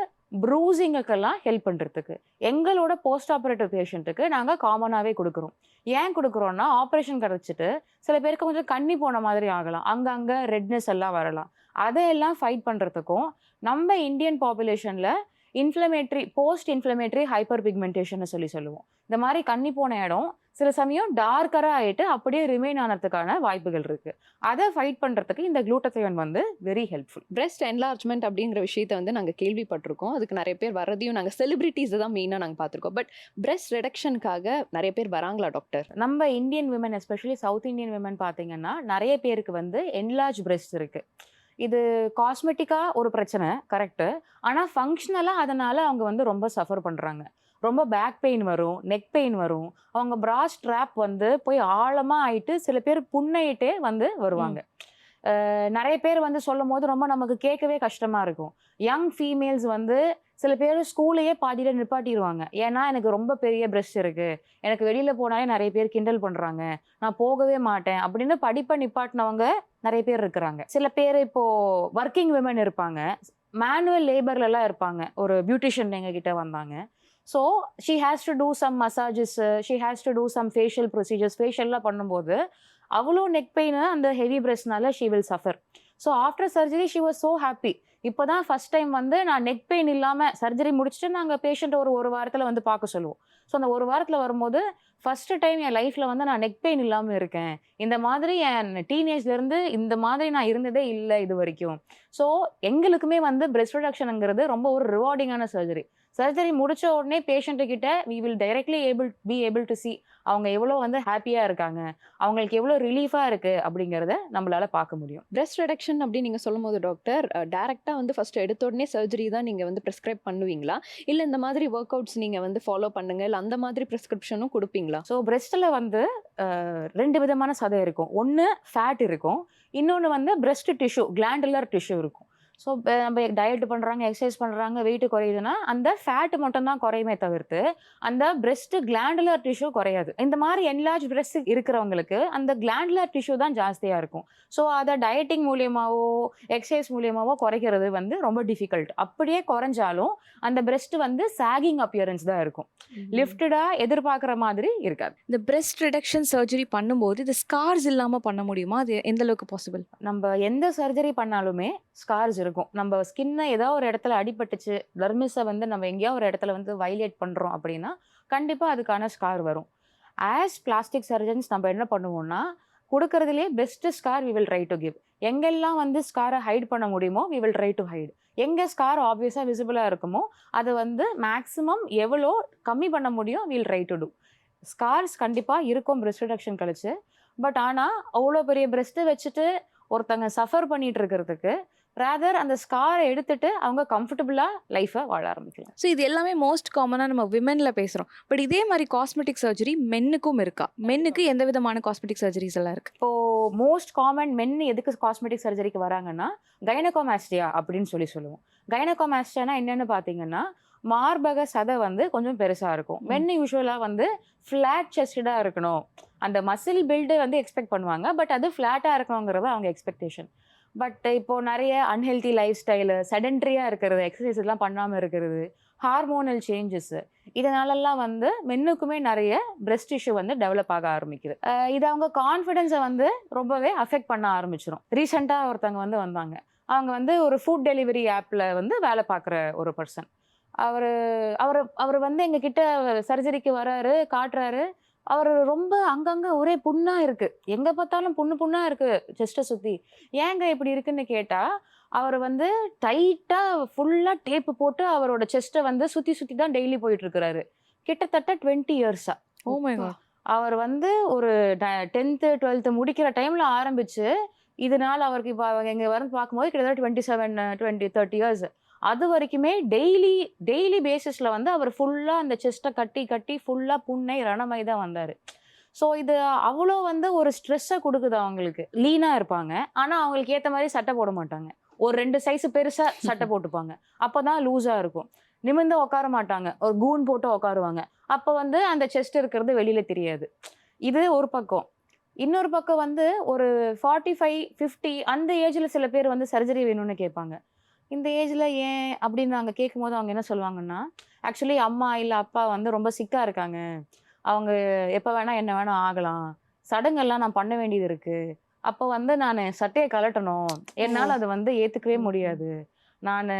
ப்ரூசிங்குக்கெல்லாம் ஹெல்ப் பண்ணுறதுக்கு. எங்களோட போஸ்ட் ஆப்ரேட்டிவ் பேஷண்ட்டுக்கு நாங்கள் காமனாகவே கொடுக்குறோம். ஏன் கொடுக்குறோன்னா ஆப்ரேஷன் கிடச்சிட்டு சில பேருக்கு கொஞ்சம் கண்ணி போன மாதிரி ஆகலாம், அங்கங்கே ரெட்னஸ் எல்லாம் வரலாம். அதையெல்லாம் ஃபைட் பண்ணுறதுக்கும் நம்ம இந்தியன் பாப்புலேஷனில் போஸ்ட் இன்ஃப்ளமேட்டரி ஹைப்பர் பிக்மெண்டேஷன் சொல்லுவோம். இந்த மாதிரி கண்ணி போன இடம் சில சமயம் டார்க்கராக ஆகிட்டு அப்படியே ரிமைன் ஆனதுக்கான வாய்ப்புகள் இருக்குது. அதை ஃபைட் பண்ணுறதுக்கு இந்த குளுட்டத்தையான் வந்து வெரி ஹெல்ப்ஃபுல். பிரெஸ்ட் என்லார்ஜ்மெண்ட் அப்படிங்கிற விஷயத்தை வந்து நாங்கள் கேள்விப்பட்டிருக்கோம். அதுக்கு நிறைய பேர் வரதையும் நாங்கள் செலிபிரிட்டிஸை தான் மெயினாக நாங்கள் பார்த்துருக்கோம். பட் பிரெஸ்ட் ரிடக்ஷனுக்காக நிறைய பேர் வராங்களா டாக்டர்? நம்ம Indian women especially south Indian women பார்த்தீங்கன்னா நிறைய பேருக்கு வந்து என்லார்ஜ் பிரெஸ்ட் இருக்குது. இது காஸ்மெட்டிக்காக ஒரு பிரச்சனை கரெக்டு, ஆனால் ஃபங்க்ஷனலாக அதனால் அவங்க வந்து ரொம்ப சஃபர் பண்ணுறாங்க. ரொம்ப பேக் பெயின் வரும், நெக் பெயின் வரும், அவங்க ப்ரா ஸ்ட்ராப் வந்து போய் ஆழமாக ஆயிட்டு சில பேர் புண்ணையிட்டே வந்து வருவாங்க. நிறைய பேர் வந்து சொல்லும் போது ரொம்ப நமக்கு கேட்கவே கஷ்டமாக இருக்கும். யங் ஃபீமேல்ஸ் வந்து சில பேர் ஸ்கூலையே பாதியில் நிப்பாட்டிடுவாங்க. ஏன்னா எனக்கு ரொம்ப பெரிய பிரெஸ்ட் இருக்குது, எனக்கு வெளியில் போனாலே நிறைய பேர் கிண்டல் பண்ணுறாங்க, நான் போகவே மாட்டேன் அப்படின்னு படிப்பை நிப்பாட்டினவங்க நிறைய பேர் இருக்கிறாங்க. சில பேர் இப்போது ஒர்க்கிங் விமன் இருப்பாங்க, மேனுவல் லேபர்லலாம் இருப்பாங்க. ஒரு பியூட்டிஷியன் எங்ககிட்ட வந்தாங்க. So she has to do some massages, she has to do some facial procedures. ஃபேஷியல்லாம் பண்ணும்போது அவ்வளோ நெக் பெயின் அந்த ஹெவி பிரெஸ்ட்னால she will suffer. So after surgery she was so happy. இப்போ தான் ஃபஸ்ட் டைம் வந்து நான் நெக் பெயின் இல்லாமல் சர்ஜரி முடிச்சுட்டு நாங்கள் பேஷண்ட்டை ஒரு வாரத்தில் வந்து பார்க்க சொல்லுவோம். ஸோ அந்த ஒரு வாரத்தில் வரும்போது ஃபஸ்ட்டு டைம் என் லைஃப்பில் வந்து நான் நெக் பெயின் இல்லாமல் இருக்கேன். இந்த மாதிரி என் டீனேஜ்லேருந்து இந்த மாதிரி நான் இருந்ததே இல்லை இது வரைக்கும். ஸோ எங்களுக்குமே வந்து பிரெஸ்ட் ரிடக்ஷனுங்கிறது ரொம்ப ஒரு ரிவார்டிங்கான சர்ஜரி. சர்ஜரி முடிச்ச உடனே பேஷண்ட்டுக்கிட்ட we will directly able to see அவங்க எவ்வளோ வந்து ஹாப்பியாக இருக்காங்க, அவங்களுக்கு எவ்வளோ ரிலீஃபாக இருக்குது அப்படிங்கிறத நம்மளால் பார்க்க முடியும். பிரெஸ்ட் ரிடக்ஷன் அப்படின்னு நீங்கள் சொல்லும் போது டாக்டர் டேரெக்டாக வந்து ஃபஸ்ட்டு எடுத்த உடனே சர்ஜரி தான் நீங்கள் வந்து ப்ரிஸ்கிரைப் பண்ணுவீங்களா, இல்லை இந்த மாதிரி ஒர்க் அவுட்ஸ் நீங்கள் வந்து ஃபாலோ பண்ணுங்க, இல்லை அந்த மாதிரி ப்ரிஸ்கிரிப்ஷனும் கொடுப்பீங்களா? ஸோ பிரெஸ்ட்டில் வந்து 2 விதமான சதை இருக்கும். ஒன்று ஃபேட் இருக்கும், இன்னொன்று வந்து பிரெஸ்ட் டிஷ்யூ கிளாண்டுலர் டிஷ்யூ இருக்கும். ஸோ நம்ம டயட் பண்ணுறாங்க, எக்ஸசைஸ் பண்ணுறாங்க, வெயிட்டு குறையுதுன்னா அந்த ஃபேட்டு மட்டும்தான் குறையுமே தவிர்த்து அந்த பிரெஸ்ட் கிளாண்டுலர் டிஷ்யூ குறையாது. இந்த மாதிரி என்லார்ஜ் பிரெஸ்ட் இருக்கிறவங்களுக்கு அந்த கிளாண்டுலர் டிஷ்யூ தான் ஜாஸ்தியாக இருக்கும். ஸோ அதை டயட்டிங் மூலியமாவோ எக்ஸசைஸ் மூலியமாவோ குறைக்கிறது வந்து ரொம்ப டிஃபிகல்ட். அப்படியே குறைஞ்சாலும் அந்த பிரெஸ்ட் வந்து சாகிங் அப்பியரன்ஸ் தான் இருக்கும், லிஃப்டடாக எதிர்பார்க்குற மாதிரி இருக்காது. இந்த பிரெஸ்ட் ரிடக்ஷன் சர்ஜரி பண்ணும்போது இது ஸ்கார்ஸ் இல்லாமல் பண்ண முடியுமா? அது எந்த அளவுக்கு பாசிபிள்? நம்ம எந்த சர்ஜரி பண்ணாலுமே ஸ்கார்ஸ் இருக்கும். நம்ம ஸ்கின்னை ஏதோ ஒரு இடத்துல அடிபட்டுச்சு, டெர்மிஸை வந்து நம்ம எங்கேயோ ஒரு இடத்துல வந்து வைலேட் பண்ணுறோம் அப்படின்னா கண்டிப்பாக அதுக்கான ஸ்கார் வரும். ஆஸ் பிளாஸ்டிக் சர்ஜன்ஸ் நம்ம என்ன பண்ணுவோம்னா கொடுக்கறதுலே best scar we will try to give. எங்கெல்லாம் வந்து ஸ்காரை ஹைட் பண்ண முடியுமோ we will try to hide. எங்கே ஸ்கார் ஆப்வியஸாக விசிபிளாக இருக்குமோ அதை வந்து மேக்ஸிமம் எவ்வளோ கம்மி பண்ண முடியும் will try to do. Scars கண்டிப்பாக இருக்கும் பிரெஸ்ட் ரிடக்ஷன் கழிச்சு. பட் ஆனால் அவ்வளோ பெரிய பிரெஸ்ட்டை வச்சுட்டு ஒருத்தங்க சஃபர் பண்ணிட்டு இருக்கிறதுக்கு ரேதர் அந்த ஸ்காரை எடுத்துட்டு அவங்க கம்ஃபர்டபுளாக லைஃப்பை வாழ ஆரம்பிக்கலாம். ஸோ இது எல்லாமே மோஸ்ட் காமனாக நம்ம விமெனில் பேசுகிறோம். பட் இதே மாதிரி காஸ்மெட்டிக் சர்ஜரி மென்னுக்கும் இருக்கா? மென்னுக்கு எந்த விதமான காஸ்மெட்டிக் சர்ஜரிஸ் எல்லாம் இருக்குது? இப்போது மோஸ்ட் காமன் மென் எதுக்கு காஸ்மெட்டிக் சர்ஜரிக்கு வராங்கன்னா கைனகோமாஸ்டியா அப்படின்னு சொல்லுவோம். கைனகோமாஸ்டியானா என்னென்னு பார்த்தீங்கன்னா மார்பக சதை வந்து கொஞ்சம் பெருசா இருக்கும். மென் யூஸ்வலா வந்து ஃபிளாட் செஸ்டடா இருக்கணும், அந்த மசில் பில்டு வந்து எக்ஸ்பெக்ட் பண்ணுவாங்க. பட் அது ஃபிளாட்டா இருக்கணுங்கிறது அவங்க எக்ஸ்பெக்டேஷன். பட் இப்போ நிறைய அன்ஹெல்தி லைஃப் ஸ்டைலு, செடென்ட்ரியா இருக்கிறது, எக்ஸசைஸ் எல்லாம் பண்ணாம இருக்கிறது, ஹார்மோனல் சேஞ்சஸ், இதனாலலாம் வந்து மென்னுக்குமே நிறைய பிரெஸ்ட் டிஷ்யூ வந்து டெவலப் ஆக ஆரம்பிக்குது. இது அவங்க கான்ஃபிடென்ஸை வந்து ரொம்பவே அஃபெக்ட் பண்ண ஆரம்பிச்சிடும். ரீசெண்டாக ஒருத்தவங்க வந்து வந்தாங்க. அவங்க வந்து ஒரு ஃபுட் டெலிவரி ஆப்பில் வந்து வேலை பார்க்குற ஒரு பர்சன். அவர் அவர் அவர் வந்து எங்ககிட்ட சர்ஜரிக்கு வராரு, காட்டுறாரு. அவர் ரொம்ப அங்கங்கே ஒரே புண்ணாக இருக்குது, எங்கே பார்த்தாலும் புண்ணாக இருக்குது செஸ்ட்டை சுற்றி. ஏங்க இப்படி இருக்குன்னு கேட்டால், அவர் வந்து டைட்டாக ஃபுல்லாக டேப்பு போட்டு அவரோட செஸ்ட்டை வந்து சுற்றி தான் டெய்லி போயிட்டுருக்கிறாரு, கிட்டத்தட்ட 20 இயர்ஸாக. Oh my God. அவர் வந்து ஒரு 10th 12th முடிக்கிற டைமில் ஆரம்பித்து, இதனால் அவருக்கு இப்போ எங்கள் வந்து பார்க்கும்போது கிட்டத்தட்ட 27 30 இயர்ஸ். அது வரைக்குமே டெய்லி பேசிஸில் வந்து அவர் ஃபுல்லாக அந்த செஸ்ட்டை கட்டி ஃபுல்லாக புண்ணை ரணமை தான் வந்தார். ஸோ இது அவ்வளோ வந்து ஒரு ஸ்ட்ரெஸ்ஸை கொடுக்குது அவங்களுக்கு. லீனாக இருப்பாங்க, ஆனால் அவங்களுக்கு ஏற்ற மாதிரி சட்டை போட மாட்டாங்க. ஒரு 2 சைஸு பெருசாக சட்டை போட்டுப்பாங்க, அப்போ தான் லூஸாக இருக்கும். நிமிர்ந்து உட்கார மாட்டாங்க, ஒரு கூன் போட்டு உட்காருவாங்க, அப்போ வந்து அந்த செஸ்ட் இருக்கிறது வெளியில் தெரியாது. இது ஒரு பக்கம். இன்னொரு பக்கம் வந்து ஒரு 45 50 அந்த ஏஜில் சில பேர் வந்து சர்ஜரி வேணும்னு கேட்பாங்க. இந்த ஏஜில் ஏன் அப்படின்னு நாங்கள் கேட்கும்போது அவங்க என்ன சொல்லுவாங்கன்னா, ஆக்சுவலி அம்மா இல்லை அப்பா வந்து ரொம்ப சிக்காக இருக்காங்க, அவங்க எப்போ வேணால் என்ன வேணால் ஆகலாம், சடங்கெல்லாம் நான் பண்ண வேண்டியது இருக்குது, அப்போ வந்து நான் சட்டையை கலட்டணும், என்னால் அது வந்து ஏற்றுக்கவே முடியாது, நான்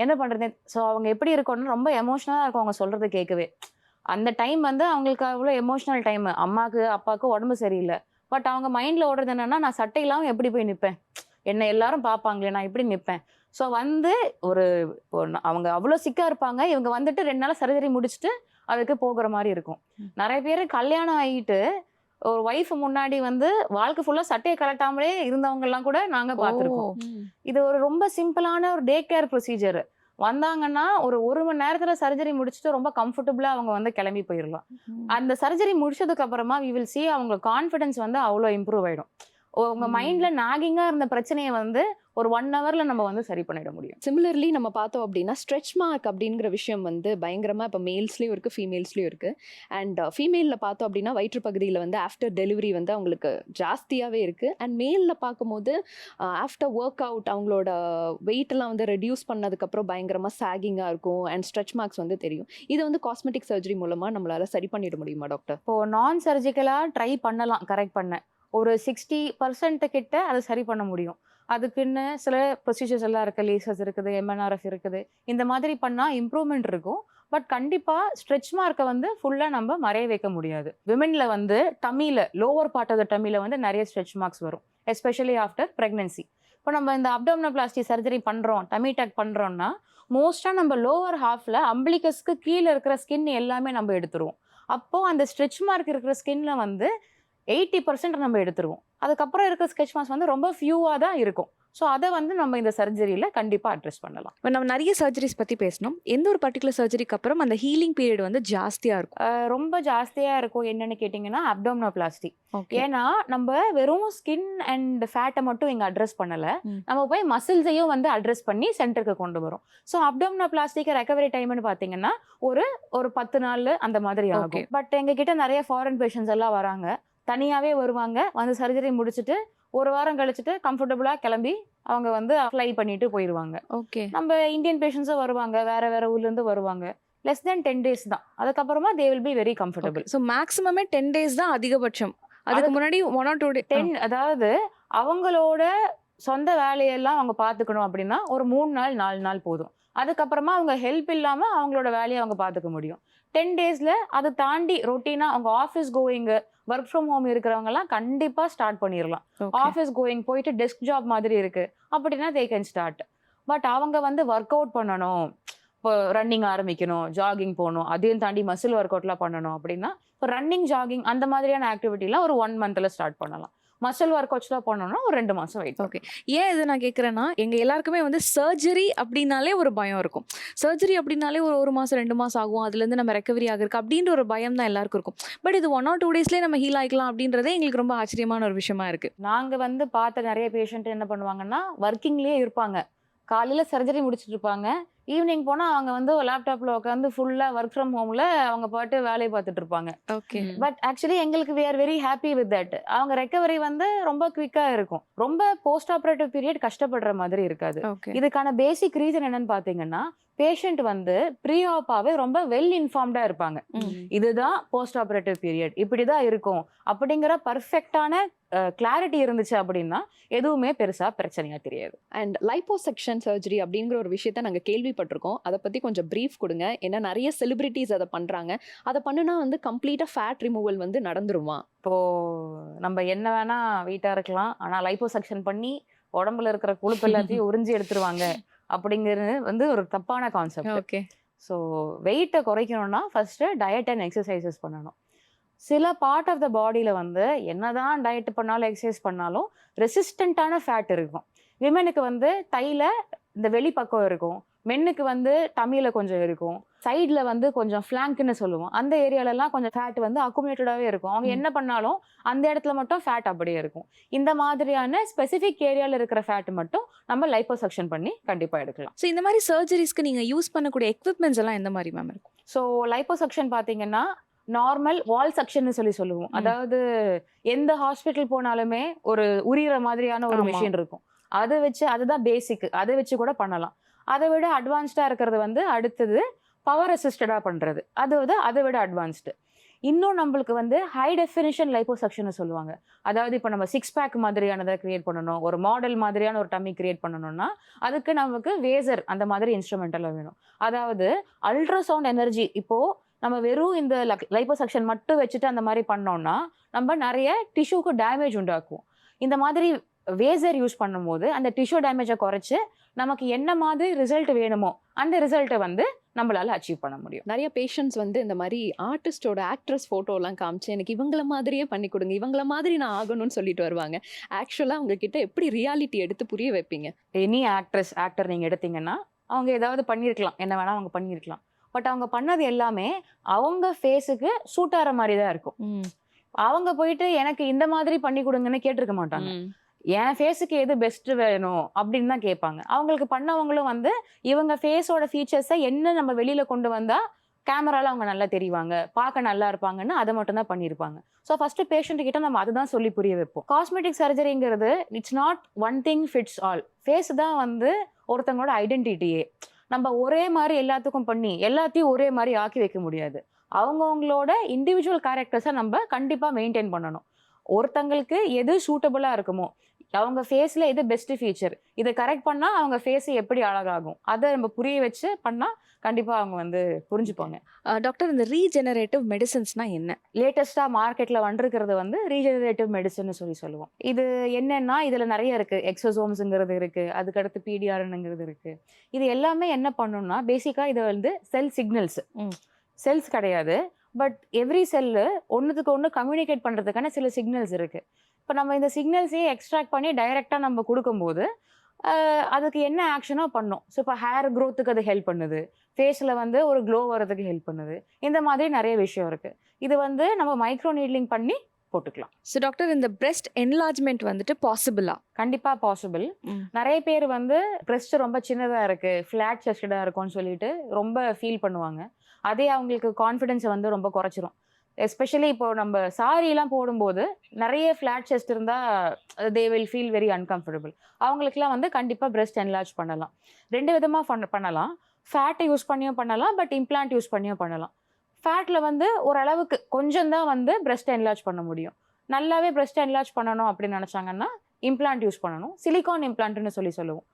என்ன பண்ணுறது. ஸோ அவங்க எப்படி இருக்கணும்னு ரொம்ப எமோஷ்னலாக இருக்கும் அவங்க சொல்கிறது கேட்கவே. அந்த டைம் வந்து அவங்களுக்கு அவ்வளோ எமோஷ்னல் டைமு. அம்மாவுக்கு அப்பாவுக்கு உடம்பு சரியில்லை, பட் அவங்க மைண்டில் ஓடுறது என்னென்னா, நான் சட்டை இல்லாமல் எப்படி போய் நிற்பேன், என்னை எல்லாரும் பார்ப்பாங்களே, நான் எப்படி நிற்பேன். ஸோ வந்து அவங்க அவ்வளோ சிக்காக இருப்பாங்க. இவங்க வந்துட்டு 2 நாள் சர்ஜரி முடிச்சுட்டு அதுக்கு போகிற மாதிரி இருக்கும். நிறைய பேர் கல்யாணம் ஆகிட்டு ஒரு ஒய்ஃப் முன்னாடி வந்து வாழ்க்கை ஃபுல்லாக சட்டையை கலட்டாமலே இருந்தவங்கெல்லாம் கூட நாங்கள் பார்த்துருக்கோம். இது ஒரு ரொம்ப சிம்பிளான ஒரு டே கேர் ப்ரொசீஜர். வந்தாங்கன்னா ஒரு மணி நேரத்தில் சர்ஜரி முடிச்சுட்டு ரொம்ப கம்ஃபர்டபுளாக அவங்க வந்து கிளம்பி போயிடலாம். அந்த சர்ஜரி முடிச்சதுக்கு அப்புறமா வி வில் சி அவங்க கான்ஃபிடன்ஸ் வந்து அவ்வளோ இம்ப்ரூவ் ஆகிடும். உங்க மைண்ட்ல நாகிங்கா இருந்த பிரச்சனையை வந்து ஒரு 1 ஹவர்ல நம்ம வந்து சரி பண்ணிட முடியும். சிமிலர்லி நம்ம பார்த்தோம் அப்படின்னா ஸ்ட்ரெச் மார்க் அப்படிங்கிற விஷயம் வந்து பயங்கரமாக இப்போ மேல்ஸ்லேயும் இருக்குது, ஃபீமேல்ஸ்லேயும் இருக்குது. அண்ட் ஃபீமேலில் பார்த்தோம் அப்படின்னா வயிற்று பகுதியில் வந்து ஆஃப்டர் டெலிவரி வந்து அவங்களுக்கு ஜாஸ்தியாகவே இருக்குது. அண்ட் மேலில் பார்க்கும்போது ஆஃப்டர் ஒர்க் அவுட் அவங்களோட வெயிட்டெல்லாம் வந்து ரெடியூஸ் பண்ணதுக்கப்புறம் பயங்கரமாக சாகிங்காக இருக்கும் அண்ட் ஸ்ட்ரெச் மார்க்ஸ் வந்து தெரியும். இதை வந்து காஸ்மெட்டிக் சர்ஜரி மூலமாக நம்மளால் சரி பண்ணிட முடியுமா டாக்டர்? இப்போது நான் சர்ஜிக்கலாக ட்ரை பண்ணலாம், கரெக்ட் பண்ண ஒரு 60% கிட்ட அதை சரி பண்ண முடியும். அதுக்குன்னு சில ப்ரொசீஜர்ஸ் எல்லாம் இருக்குது, லேசர்ஸ் இருக்குது, MNRF இருக்குது. இந்த மாதிரி பண்ணால் இம்ப்ரூவ்மெண்ட் இருக்கும். பட் கண்டிப்பாக ஸ்ட்ரெச் மார்க்கை வந்து ஃபுல்லாக நம்ம மறைய வைக்க முடியாது. விமெனில் வந்து டம்மியில், லோவர் பார்ட் ஆஃப் த டம்மியில் வந்து நிறைய ஸ்ட்ரெச் மார்க்ஸ் வரும், எஸ்பெஷலி ஆஃப்டர் ப்ரெக்னென்சி. இப்போ நம்ம இந்த அப்டோமினோபிளாஸ்டி சர்ஜரி பண்ணுறோம், டம்மி டக் பண்ணுறோன்னா மோஸ்ட்டாக நம்ம லோவர் ஹாஃபில் அம்பிளிகஸ்க்கு கீழே இருக்கிற ஸ்கின் எல்லாமே நம்ம எடுத்துருவோம். அப்போது அந்த ஸ்ட்ரெச் மார்க் இருக்கிற ஸ்கின்ல வந்து 80% நம்ம எடுத்துருவோம். அதுக்கப்புறம் இருக்கிற ஸ்கெட்ச் மார்க்ஸ் வந்து ரொம்ப ஃபியூவாக தான் இருக்கும். ஸோ அதை வந்து நம்ம இந்த சர்ஜரியில் கண்டிப்பாக அட்ரெஸ் பண்ணலாம். இப்போ நம்ம நிறைய சர்ஜரிஸ் பற்றி பேசணும். எந்த ஒரு பர்டிகுலர் சர்ஜரிக்கு அப்புறம் அந்த ஹீலிங் பீரியட் வந்து ஜாஸ்தியாக இருக்கும்? ரொம்ப ஜாஸ்தியாக இருக்கும் என்னென்னு கேட்டிங்கன்னா அப்டோமினோபிளாஸ்டி. ஏன்னா நம்ம வெறும் ஸ்கின் அண்ட் ஃபேட்டை மட்டும் இங்கே அட்ரெஸ் பண்ணலை, நம்ம போய் மசில்ஸையும் வந்து அட்ரெஸ் பண்ணி சென்டருக்கு கொண்டு வரும். ஸோ அப்டோமினோபிளாஸ்டிக்கு ரெக்கவரி டைம்னு பார்த்தீங்கன்னா ஒரு 10 நாள் அந்த மாதிரி ஆகும். பட் எங்ககிட்ட நிறைய ஃபாரின் பேஷண்ட்ஸ் எல்லாம் வராங்க, தனியாகவே வருவாங்க, வந்து சர்ஜரி முடிச்சுட்டு 1 வாரம் கழிச்சுட்டு கம்ஃபர்டபுளாக கிளம்பி அவங்க வந்து அப்ளை பண்ணிட்டு போயிடுவாங்க. ஓகே. நம்ம இந்தியன் பேஷண்ட்ஸும் வருவாங்க, வேற ஊர்லேருந்து வருவாங்க. லெஸ் தென் 10 days தான், அதுக்கப்புறமா they will be very comfortable. So மேக்ஸிமமே 10 days தான் அதிகபட்சம். அதுக்கு முன்னாடி 1 or 2 days. அதாவது அவங்களோட சொந்த வேலையெல்லாம் அவங்க பார்த்துக்கணும் அப்படின்னா ஒரு 3 நாள் 4 நாள் போதும். அதுக்கப்புறமா அவங்க ஹெல்ப் இல்லாமல் அவங்களோட வேலையை அவங்க பார்த்துக்க முடியும். 10 daysல அதை தாண்டி ரொட்டீனாக அவங்க office going, work from home இருக்கிறவங்கலாம் கண்டிப்பாக ஸ்டார்ட் பண்ணிடலாம். ஆஃபீஸ் கோயிங் போயிட்டு டெஸ்க் ஜாப் மாதிரி இருக்குது அப்படின்னா தே கேன் ஸ்டார்ட். பட் அவங்க வந்து ஒர்க் அவுட் பண்ணணும், இப்போ ரன்னிங் ஆரம்பிக்கணும், ஜாகிங் போகணும், அதையும் தாண்டி மசில் ஒர்க் அவுட்லாம் பண்ணணும் அப்படின்னா இப்போ ரன்னிங் ஜாகிங் அந்த மாதிரியான ஆக்டிவிட்டிலாம் ஒரு 1 monthல ஸ்டார்ட் பண்ணலாம். மசில் ஒர்க் அவுட்ஸ்லாம் பண்ணோம்னா ஒரு 2 மாதம் வெயிட். ஓகே. ஏன் இது நான் கேட்குறேன்னா, எங்கள் எல்லாருக்குமே வந்து சர்ஜரி அப்படின்னாலே ஒரு பயம் இருக்கும். சர்ஜரி அப்படின்னாலே ஒரு மாதம் 2 மாதம் ஆகும், அதுலேருந்து நம்ம ரெக்கவரி ஆகிருக்கு அப்படின்ற ஒரு பயம் தான் எல்லாருக்கும் இருக்கும். பட் இது 1 or 2 daysலேயே நம்ம ஹீல் ஆகிக்கலாம் அப்படின்றதே எங்களுக்கு ரொம்ப ஆச்சரியமான ஒரு விஷயமா இருக்குது. நாங்கள் வந்து பார்த்த நிறைய பேஷண்ட் என்ன பண்ணுவாங்கன்னா ஒர்க்கிங்லேயே இருப்பாங்க, காலையில் சர்ஜரி முடிச்சுட்டு இருப்பாங்க, ஈவினிங் போனா அவங்க வந்து லேப்டாப்ல உட்காந்து ஃபுல்லா ஒர்க் ஃப்ரம் ஹோம்ல அவங்க பாட்டு வேலையை பார்த்துட்டு இருப்பாங்க. ஓகே. பட் ஆக்சுவலி எங்களுக்கு we are very happy with that. அவங்க ரெக்கவரி வந்து ரொம்ப குவிக்கா இருக்கும். ரொம்ப போஸ்ட் ஆபரேட்டிவ் பீரியட் கஷ்டப்படுற மாதிரி இருக்காது. ஓகே. இதுக்கான பேசிக் ரீசன் என்னன்னு பாத்தீங்கன்னா, பேஷண்ட் வந்து ப்ரீ ஆப்பாவே ரொம்ப வெல் இன்ஃபார்ம்டா இருப்பாங்க. இதுதான் போஸ்ட் ஆபரேட்டிவ் பீரியட், இப்படிதான் இருக்கும் அப்படிங்கிற பர்ஃபெக்டான கிளாரிட்டி இருந்துச்சு அப்படின்னா எதுவுமே பெருசா பிரச்சனையா தெரியாது. அண்ட் லைப்போசெக்ஷன் சர்ஜரி அப்படிங்கிற ஒரு விஷயத்த நாங்கள் கேள்விப்பட்டிருக்கோம். அதை பற்றி கொஞ்சம் ப்ரீஃப் கொடுங்க. ஏன்னா நிறைய செலிபிரிட்டிஸ் அதை பண்ணுறாங்க. அதை பண்ணுனா வந்து கம்ப்ளீட்டாக ஃபேட் ரிமூவல் வந்து நடந்துருமா? இப்போ நம்ம என்ன வேணா வெயிட்டா இருக்கலாம், ஆனா லைப்போசெக்ஷன் பண்ணி உடம்புல இருக்கிற கொழுப்பு எல்லாத்தையும் உறிஞ்சி எடுத்துருவாங்க அப்படிங்கிறது வந்து ஒரு தப்பான கான்செப்ட். ஓகே. ஸோ வெயிட்டை குறைக்கணும்னா ஃபர்ஸ்ட் டயட் அண்ட் எக்ஸசைசஸ் பண்ணணும். சில பார்ட் ஆஃப் த பாடியில் வந்து என்னதான் டயட் பண்ணாலும் எக்ஸசைஸ் பண்ணாலும் ரெசிஸ்டண்ட்டான ஃபேட் இருக்கும். விமெனுக்கு வந்து தைல இந்த வெளிப்பக்கம் இருக்கும், மென்னுக்கு வந்து டமியில் கொஞ்சம் இருக்கும், சைடில் வந்து கொஞ்சம் ஃப்ளாங்க்னு சொல்லுவோம், அந்த ஏரியாலலாம் கொஞ்சம் ஃபேட் வந்து அக்குமுலேட்டடாகவே இருக்கும். அவங்க என்ன பண்ணாலும் அந்த இடத்துல மட்டும் ஃபேட் அப்படியே இருக்கும். இந்த மாதிரியான ஸ்பெசிஃபிக் ஏரியாவில் இருக்கிற ஃபேட் மட்டும் நம்ம லைப்போசெக்ஷன் பண்ணி கண்டிப்பாக எடுக்கலாம். ஸோ இந்த மாதிரி சர்ஜரிஸ்க்கு நீங்கள் யூஸ் பண்ணக்கூடிய எக்யூப்மெண்ட்ஸ் எல்லாம் எந்த மாதிரி மேம் இருக்கும்? ஸோ லைப்போசெக்ஷன் பார்த்தீங்கன்னா நார்மல் வால் செக்ஷன் சொல்லி சொல்லுவோம். அதாவது எந்த ஹாஸ்பிட்டல் போனாலுமே ஒரு உரியிற மாதிரியான ஒரு மிஷின் இருக்கும். அதை வச்சு அதுதான் பேசிக், அதை வச்சு கூட பண்ணலாம். அதை விட அட்வான்ஸ்டா இருக்கிறது வந்து அடுத்தது பவர் அசிஸ்டடா பண்றது, அது வந்து அதை விட அட்வான்ஸ்டு. இன்னும் நம்மளுக்கு வந்து ஹை டெஃபினிஷன் லைப்போசெக்ஷன் சொல்லுவாங்க. அதாவது இப்போ நம்ம 6 பேக் மாதிரியானதை கிரியேட் பண்ணணும், ஒரு மாடல் மாதிரியான ஒரு டம்மி கிரியேட் பண்ணணும்னா அதுக்கு நமக்கு வேசர் அந்த மாதிரி இன்ஸ்ட்ருமெண்ட் எல்லாம் வேணும். அதாவது அல்ட்ராசவுண்ட் எனர்ஜி. இப்போ நம்ம வெறும் இந்த லைப்போசெக்ஷன் மட்டும் வச்சுட்டு அந்த மாதிரி பண்ணோம்னா நம்ம நிறைய டிஷ்யூக்கு டேமேஜ் உண்டாக்குவோம். இந்த மாதிரி வேசர் யூஸ் பண்ணும்போது அந்த டிஷ்யூ டேமேஜை குறைச்சு நமக்கு என்ன மாதிரி ரிசல்ட் வேணுமோ அந்த ரிசல்ட்டை வந்து நம்மளால அச்சீவ் பண்ண முடியும். நிறைய பேஷண்ட்ஸ் வந்து இந்த மாதிரி ஆர்டிஸ்டோட ஆக்ட்ரஸ் ஃபோட்டோலாம் காமிச்சு எனக்கு இவங்கள மாதிரியே பண்ணி கொடுங்க, இவங்கள மாதிரி நான் ஆகணும்னு சொல்லிட்டு வருவாங்க. ஆக்சுவலாக உங்ககிட்ட எப்படி ரியாலிட்டி எடுத்து புரிய வைப்பீங்க? எனி ஆக்டர் நீங்கள் எடுத்தீங்கன்னா அவங்க ஏதாவது பண்ணியிருக்கலாம், என்ன வேணா அவங்க பண்ணியிருக்கலாம். பட் அவங்க பண்ணது எல்லாமே அவங்க ஃபேஸுக்கு சூட் ஆகிற மாதிரி தான் இருக்கும். அவங்க போயிட்டு எனக்கு இந்த மாதிரி பண்ணி கொடுங்கன்னு கேட்டிருக்க மாட்டாங்க. என் ஃபேஸுக்கு எது பெஸ்ட் வேணும் அப்படின்னு தான் கேட்பாங்க. அவங்களுக்கு பண்ணவங்களும் வந்து இவங்க ஃபேஸோட ஃபீச்சர்ஸை என்ன நம்ம வெளியில கொண்டு வந்தா கேமரால அவங்க நல்லா தெரிவாங்க, பார்க்க நல்லா இருப்பாங்கன்னு அதை மட்டும் தான் பண்ணியிருப்பாங்க. ஸோ ஃபர்ஸ்ட் பேஷண்ட் கிட்ட நம்ம அதுதான் சொல்லி புரிய வைப்போம். காஸ்மெட்டிக் சர்ஜரிங்கிறது it's not one thing fits all. Face தான் வந்து ஒருத்தவங்களோட ஐடென்டிட்டியே. நம்ம ஒரே மாதிரி எல்லாத்துக்கும் பண்ணி எல்லாத்தையும் ஒரே மாதிரி ஆக்கி வைக்க முடியாது. அவங்கவுங்களோட இண்டிவிஜுவல் கேரக்டர்ஸை நம்ம கண்டிப்பாக மெயின்டைன் பண்ணணும். ஒருத்தங்களுக்கு எது சூட்டபுளாக இருக்குமோ, அவங்க ஃபேஸில் எது பெஸ்ட் ஃபீச்சர், இதை கரெக்ட் பண்ணால் அவங்க ஃபேஸ் எப்படி அழகாகும், அதை நம்ம புரிய வச்சு பண்ணால் கண்டிப்பாக அவங்க வந்து புரிஞ்சுப்பாங்க. டாக்டர், இந்த ரீஜெனரேட்டிவ் மெடிசன்ஸ்னா என்ன? லேட்டஸ்ட்டாக மார்க்கெட்டில் வந்துருக்கிறது வந்து ரீஜெனரேட்டிவ் மெடிசன் சொல்லுவோம். இது என்னன்னா இதில் நிறைய இருக்குது. எக்ஸோசோம்ஸுங்கிறது இருக்குது, அதுக்கடுத்து பிடிஆர்னுங்கிறது இருக்குது. இது எல்லாமே என்ன பண்ணணும்னா பேசிக்காக இது வந்து செல் சிக்னல்ஸ், செல்ஸ் கிடையாது. பட் எவ்ரி செல்லு ஒன்றுத்துக்கு ஒன்று கம்யூனிகேட் பண்ணுறதுக்கான சில சிக்னல்ஸ் இருக்குது. இப்போ நம்ம இந்த சிக்னல்ஸையே எக்ஸ்ட்ராக்ட் பண்ணி டைரெக்டாக நம்ம கொடுக்கும்போது அதுக்கு என்ன ஆக்ஷனோ பண்ணும். ஸோ இப்போ ஹேர் க்ரோத்துக்கு அது ஹெல்ப் பண்ணுது, ஃபேஸில் வந்து ஒரு க்ளோ வரதுக்கு ஹெல்ப் பண்ணுது. இந்த மாதிரி நிறைய விஷயம் இருக்குது. இது வந்து நம்ம மைக்ரோ நீட்லிங் பண்ணி போட்டுக்கலாம். ஸோ டாக்டர், இந்த பிரெஸ்ட் என்லார்ஜ்மெண்ட் வந்துட்டு பாசிபிளா? கண்டிப்பாக பாசிபிள். நிறைய பேர் வந்து பிரெஸ்ட் ரொம்ப சின்னதாக இருக்குது, ஃப்ளாட் செஸ்டடாக இருக்கும்னு சொல்லிட்டு ரொம்ப ஃபீல் பண்ணுவாங்க. அதே அவங்களுக்கு கான்ஃபிடென்ஸை வந்து ரொம்ப குறைச்சிரும். எஸ்பெஷலி இப்போ நம்ம சாரியெல்லாம் போடும்போது நிறைய ஃப்ளாட் செஸ்ட் இருந்தால் they will feel very uncomfortable. அவங்களுக்குலாம் வந்து கண்டிப்பாக பிரெஸ்ட் என்லார்ஜ் பண்ணலாம். 2 விதமாக பண்ணலாம். ஃபேட்டை யூஸ் பண்ணியும் பண்ணலாம், பட் இம்ப்ளான்ட் யூஸ் பண்ணியும் பண்ணலாம். ஃபேட்டில் வந்து ஓரளவுக்கு கொஞ்சம் தான் வந்து பிரெஸ்ட் என்லார்ஜ் பண்ண முடியும். நல்லாவே பிரெஸ்ட் என்லார்ஜ் பண்ணணும் அப்படின்னு நினச்சாங்கன்னா இம்ப்ளான்ட் யூஸ் பண்ணணும். சிலிகான் இம்ப்ளான்ட்னு சொல்லுவோம்.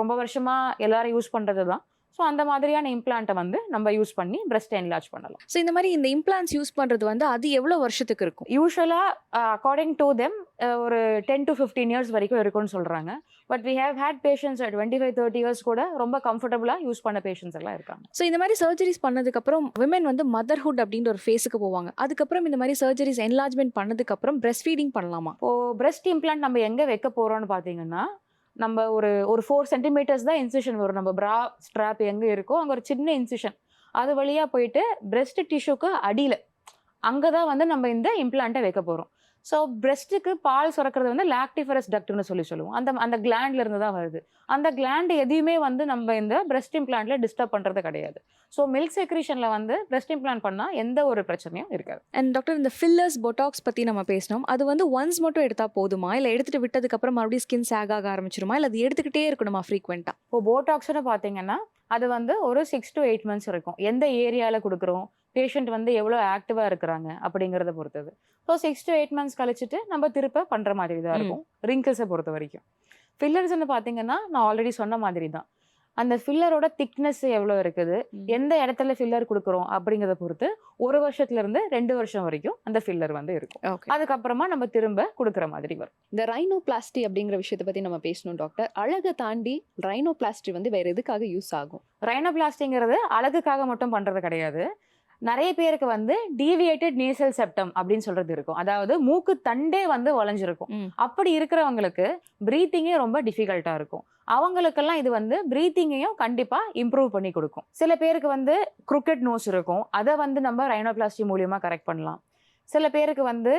ரொம்ப வருஷமாக எல்லாரும் யூஸ் பண்ணுறது தான். ஸோ அந்த மாதிரியான இம்ப்ளான்ட்டை வந்து நம்ம யூஸ் பண்ணி பிரெஸ்ட் என்லார்ஜ் பண்ணலாம். ஸோ இந்த மாதிரி இந்த இம்ப்ளான்ட்ஸ் யூஸ் பண்ணுறது வந்து அது எவ்வளோ வருஷத்துக்கு இருக்கும்? யூஸ்வலாக அக்கார்டிங் டு தெம் ஒரு 10 to 15 years வரைக்கும் இருக்கும்னு சொல்கிறாங்க. But we have had patients 25-30 years கூட ரொம்ப கம்ஃபர்டபுளாக யூஸ் பண்ண பேஷன்ஸ் எல்லாம் இருக்காங்க. ஸோ இந்த மாதிரி சர்ஜரிஸ் பண்ணதுக்கப்புறம் விமன் வந்து மதர்ஹுட் அப்படின்ற ஒரு ஃபேஸுக்கு போவாங்க. அதுக்கப்புறம் இந்த மாதிரி சர்ஜரிஸ் என்லார்ஜ்மெண்ட் பண்ணதுக்கப்புறம் பிரெஸ்ட் ஃபீடிங் பண்ணலாமா? இப்போது பிரெஸ்ட் இம்ப்ளான்ட் நம்ம எங்கே வைக்க போகிறோம்னு பார்த்தீங்கன்னா, நம்ம ஒரு 4 centimeters தான் இன்சிஷன் வரும். நம்ம ப்ரா ஸ்ட்ராப் எங்கே இருக்கோ அங்கே ஒரு சின்ன இன்சிஷன், அது வழியாக போயிட்டு பிரெஸ்ட் டிஷ்யூக்கு அடியில் அங்கே தான் வந்து நம்ம இந்த இம்ப்ளான்ட்டை வைக்க போகிறோம். ஸோ பிரெஸ்ட்டுக்கு பால் சுரக்கிறது வந்து லாக்டிஃபரஸ் டக்ட்னு சொல்லுவோம். அந்த கிளாண்ட்ல இருந்து தான் வருது. அந்த கிளாண்ட் எதையுமே வந்து நம்ம இந்த பிரெஸ்ட் இம்ப்ளான்ட்ல டிஸ்டர்ப் பண்றது கிடையாது. ஸோ மில்க் செக்ரீஷன்ல வந்து பிரெஸ்ட் இம்ப்ளான்ட் பண்ணா எந்த ஒரு பிரச்சனையும் இருக்காது. அண்ட் டாக்டர், இந்த ஃபில்லர்ஸ் பொட்டாக்ஸ் பற்றி நம்ம பேசினோம். அது வந்து ஒன்ஸ் மட்டும் எடுத்தால் போதுமா, இல்லை எடுத்துட்டு விட்டதுக்கப்புறம் மறுபடியும் ஸ்கின் சேக் ஆக ஆரம்பிச்சிருமா, இல்லை அது எடுத்துக்கிட்டே இருக்கணுமா ஃப்ரீக்வெண்ட்டாக? இப்போ போட்டாக்ஸ்னு பார்த்தீங்கன்னா அது வந்து ஒரு 6 to 8 months இருக்கும். எந்த ஏரியாவில் கொடுக்குறோம், பேஷண்ட் வந்து எவ்வளோ ஆக்டிவாக இருக்கிறாங்க அப்படிங்கிறத பொறுத்தது. ஸோ 6 to 8 months கழிச்சிட்டு நம்ம திருப்ப பண்ணுற மாதிரி தான் இருக்கும் ரிங்கிள்ஸை பொறுத்த வரைக்கும். ஃபில்லர்ஸ்ன்னு பார்த்தீங்கன்னா நான் ஆல்ரெடி சொன்ன மாதிரி தான். அந்த ஃபில்லரோட திக்னஸ் எவ்வளோ இருக்குது, எந்த இடத்துல ஃபில்லர் கொடுக்குறோம் அப்படிங்கிறத பொறுத்து 1 வருஷத்துலேருந்து 2 வருஷம் வரைக்கும் அந்த ஃபில்லர் வந்து இருக்கும். அதுக்கப்புறமா நம்ம திரும்ப கொடுக்குற மாதிரி வரும். இந்த ரைனோபிளாஸ்டி அப்படிங்கிற விஷயத்தை பற்றி நம்ம பேசணும் டாக்டர். அழகை தாண்டி ரைனோபிளாஸ்டி வந்து வேற எதுக்காக யூஸ் ஆகும்? ரைனோபிளாஸ்டிங்கிறது அழகுக்காக மட்டும் பண்ணுறது கிடையாது. நிறைய பேருக்கு வந்து டீவியேட்டட் நேசல் செப்டம் அப்படின்னு சொல்றது இருக்கும். அதாவது மூக்கு தண்டே வந்து வளைஞ்சிருக்கும். அப்படி இருக்கிறவங்களுக்கு பிரீத்திங்கே ரொம்ப டிஃபிகல்ட்டா இருக்கும். அவங்களுக்கெல்லாம் இது வந்து பிரீத்திங்கையும் கண்டிப்பா இம்ப்ரூவ் பண்ணி கொடுக்கும். சில பேருக்கு வந்து குரூக்கெட் நோஸ் இருக்கும். அதை வந்து நம்ம ரைனோபிளாஸ்டி மூலியமா கரெக்ட் பண்ணலாம். சில பேருக்கு வந்து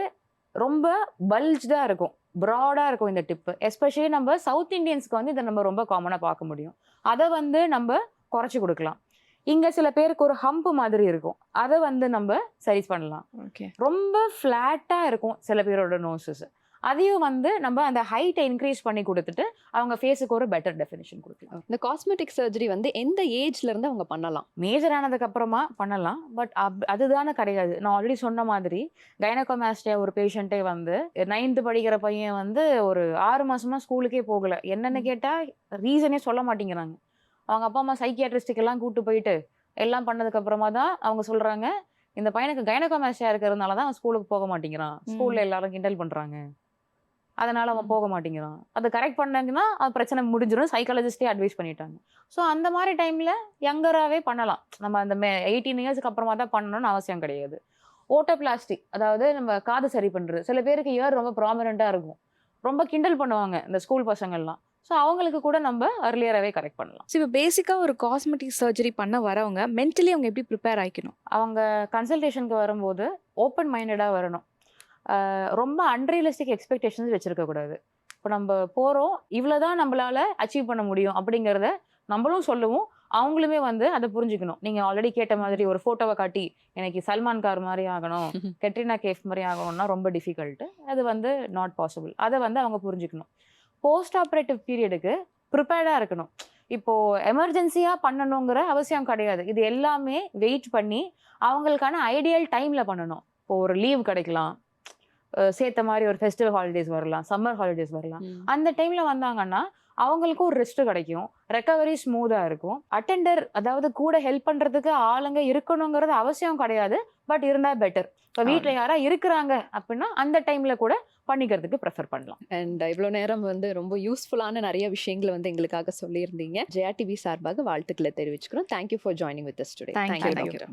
ரொம்ப பல்ஜ்டா இருக்கும், ப்ராடா இருக்கும் இந்த டிப்பு. எஸ்பெஷலி நம்ம சவுத் இண்டியன்ஸ்க்கு வந்து இதை நம்ம ரொம்ப காமனா பார்க்க முடியும். அதை வந்து நம்ம குறைச்சி கொடுக்கலாம். இங்க சில பேருக்கு ஒரு ஹம்ப் மாதிரி இருக்கும், அதை வந்து நம்ம சரி பண்ணலாம். ரொம்ப ஃபிளாட்டா இருக்கும் சில பேரோட நோசஸ், அதையும் வந்து நம்ம அந்த ஹைட்டை இன்க்ரீஸ் பண்ணி கொடுத்துட்டு அவங்க ஃபேஸுக்கு ஒரு பெட்டர் டெஃபினிஷன் கொடுக்கலாம். இந்த காஸ்மெட்டிக் சர்ஜரி வந்து எந்த ஏஜ்ல இருந்து அவங்க பண்ணலாம்? மேஜர் ஆனதுக்கு அப்புறமா பண்ணலாம். பட் அதுதானே கிடையாது. நான் ஆல்ரெடி சொன்ன மாதிரி கைனகோமாஸ்டியா ஒரு பேஷண்ட்டே வந்து 9th படிக்கிற பையன் வந்து ஒரு 6 மாசமா ஸ்கூலுக்கே போகல. என்னன்னு கேட்டா ரீசனே சொல்ல மாட்டேங்கிறாங்க. அவங்க அப்பா அம்மா சைக்கியாட்ரிஸ்டுக்கு எல்லாம் கூட்டு போயிட்டு எல்லாம் பண்ணதுக்கு அப்புறமா தான் அவங்க சொல்றாங்க, இந்த பையனுக்கு கைனகோமாஸ்டியா இருக்கிறதுனால தான் அவன் ஸ்கூலுக்கு போக மாட்டேங்கிறான், ஸ்கூல்ல எல்லாரும் கிண்டல் பண்றாங்க, அதனால அவன் போக மாட்டேங்கிறான். அதை கரெக்ட் பண்ணாங்கன்னா அது பிரச்சனை முடிஞ்சிடும், சைக்காலஜிஸ்டே அட்வைஸ் பண்ணிட்டாங்க. ஸோ அந்த மாதிரி டைம்ல யங்கராகவே பண்ணலாம். நம்ம அந்த 18 இயர்ஸ்க்கு அப்புறமா தான் பண்ணணும்னு அவசியம் கிடையாது. ஓட்டோபிளாஸ்டி, அதாவது நம்ம காது சரி பண்றது. சில பேருக்கு இயர் ரொம்ப ப்ராமினெண்டா இருக்கும், ரொம்ப கிண்டல் பண்ணுவாங்க இந்த ஸ்கூல் பசங்கள்லாம். ஸோ அவங்களுக்கு கூட நம்ம அர்லியராகவே கரெக்ட் பண்ணலாம். ஸோ இப்போ பேசிக்காக ஒரு காஸ்மெட்டிக் சர்ஜரி பண்ண வரவங்க மென்டலி அவங்க எப்படி ப்ரிப்பேர் ஆகிக்கணும்? அவங்க கன்சல்டேஷனுக்கு வரும்போது ஓப்பன் மைண்டடாக வரணும். ரொம்ப அன்ரியலிஸ்டிக் எக்ஸ்பெக்டேஷன்ஸ் வச்சுருக்கக்கூடாது. இப்போ நம்ம போகிறோம், இவ்வளோதான் நம்மளால் அச்சீவ் பண்ண முடியும் அப்படிங்கிறத நம்மளும் சொல்லுவோம், அவங்களுமே வந்து அதை புரிஞ்சுக்கணும். நீங்கள் ஆல்ரெடி கேட்ட மாதிரி ஒரு ஃபோட்டோவை காட்டி எனக்கு சல்மான் கார் மாதிரி ஆகணும், கெட்ரினா கேஃப் மாதிரி ஆகணும்னா ரொம்ப டிஃபிகல்ட்டு. அது வந்து நாட் பாசிபிள். அதை வந்து அவங்க புரிஞ்சுக்கணும். போஸ்ட் ஆப்ரேட்டிவ் பீரியடுக்கு ப்ரிப்பேர்டாக இருக்கணும். இப்போது எமர்ஜென்சியாக பண்ணணுங்கிற அவசியம் கிடையாது. இது எல்லாமே வெயிட் பண்ணி அவங்களுக்கான ஐடியல் டைமில் பண்ணணும். இப்போ ஒரு லீவ் கிடைக்கலாம், சேர்த்த மாதிரி ஒரு ஃபெஸ்டிவல் ஹாலிடேஸ் வரலாம், சம்மர் ஹாலிடேஸ் வரலாம். அந்த டைமில் வந்தாங்கன்னா அவங்களுக்கும் ஒரு ரெஸ்ட் கிடைக்கும், ரெக்கவரி ஸ்மூத்தாக இருக்கும். அட்டெண்டர், அதாவது கூட ஹெல்ப் பண்ணுறதுக்கு ஆளுங்க இருக்கணுங்கிறது அவசியம் கிடையாது, பட் இருந்தால் பெட்டர். இப்போ வீட்டில் யாரா இருக்கிறாங்க அப்படின்னா அந்த டைமில் கூட பண்ணிக்கிறதுக்கு ப்ரிஃபர் பண்ணலாம். அண்ட் இவ்வளோ நேரம் வந்து ரொம்ப யூஸ்ஃபுல்லான நிறைய விஷயங்களை வந்து எங்களுக்காக சொல்லியிருந்தீங்க. ஜெயா டிவி சார்பாக வாழ்த்துக்களை தெரிவிச்சுக்கிறோம். Thank you for joining with us today. Thank you.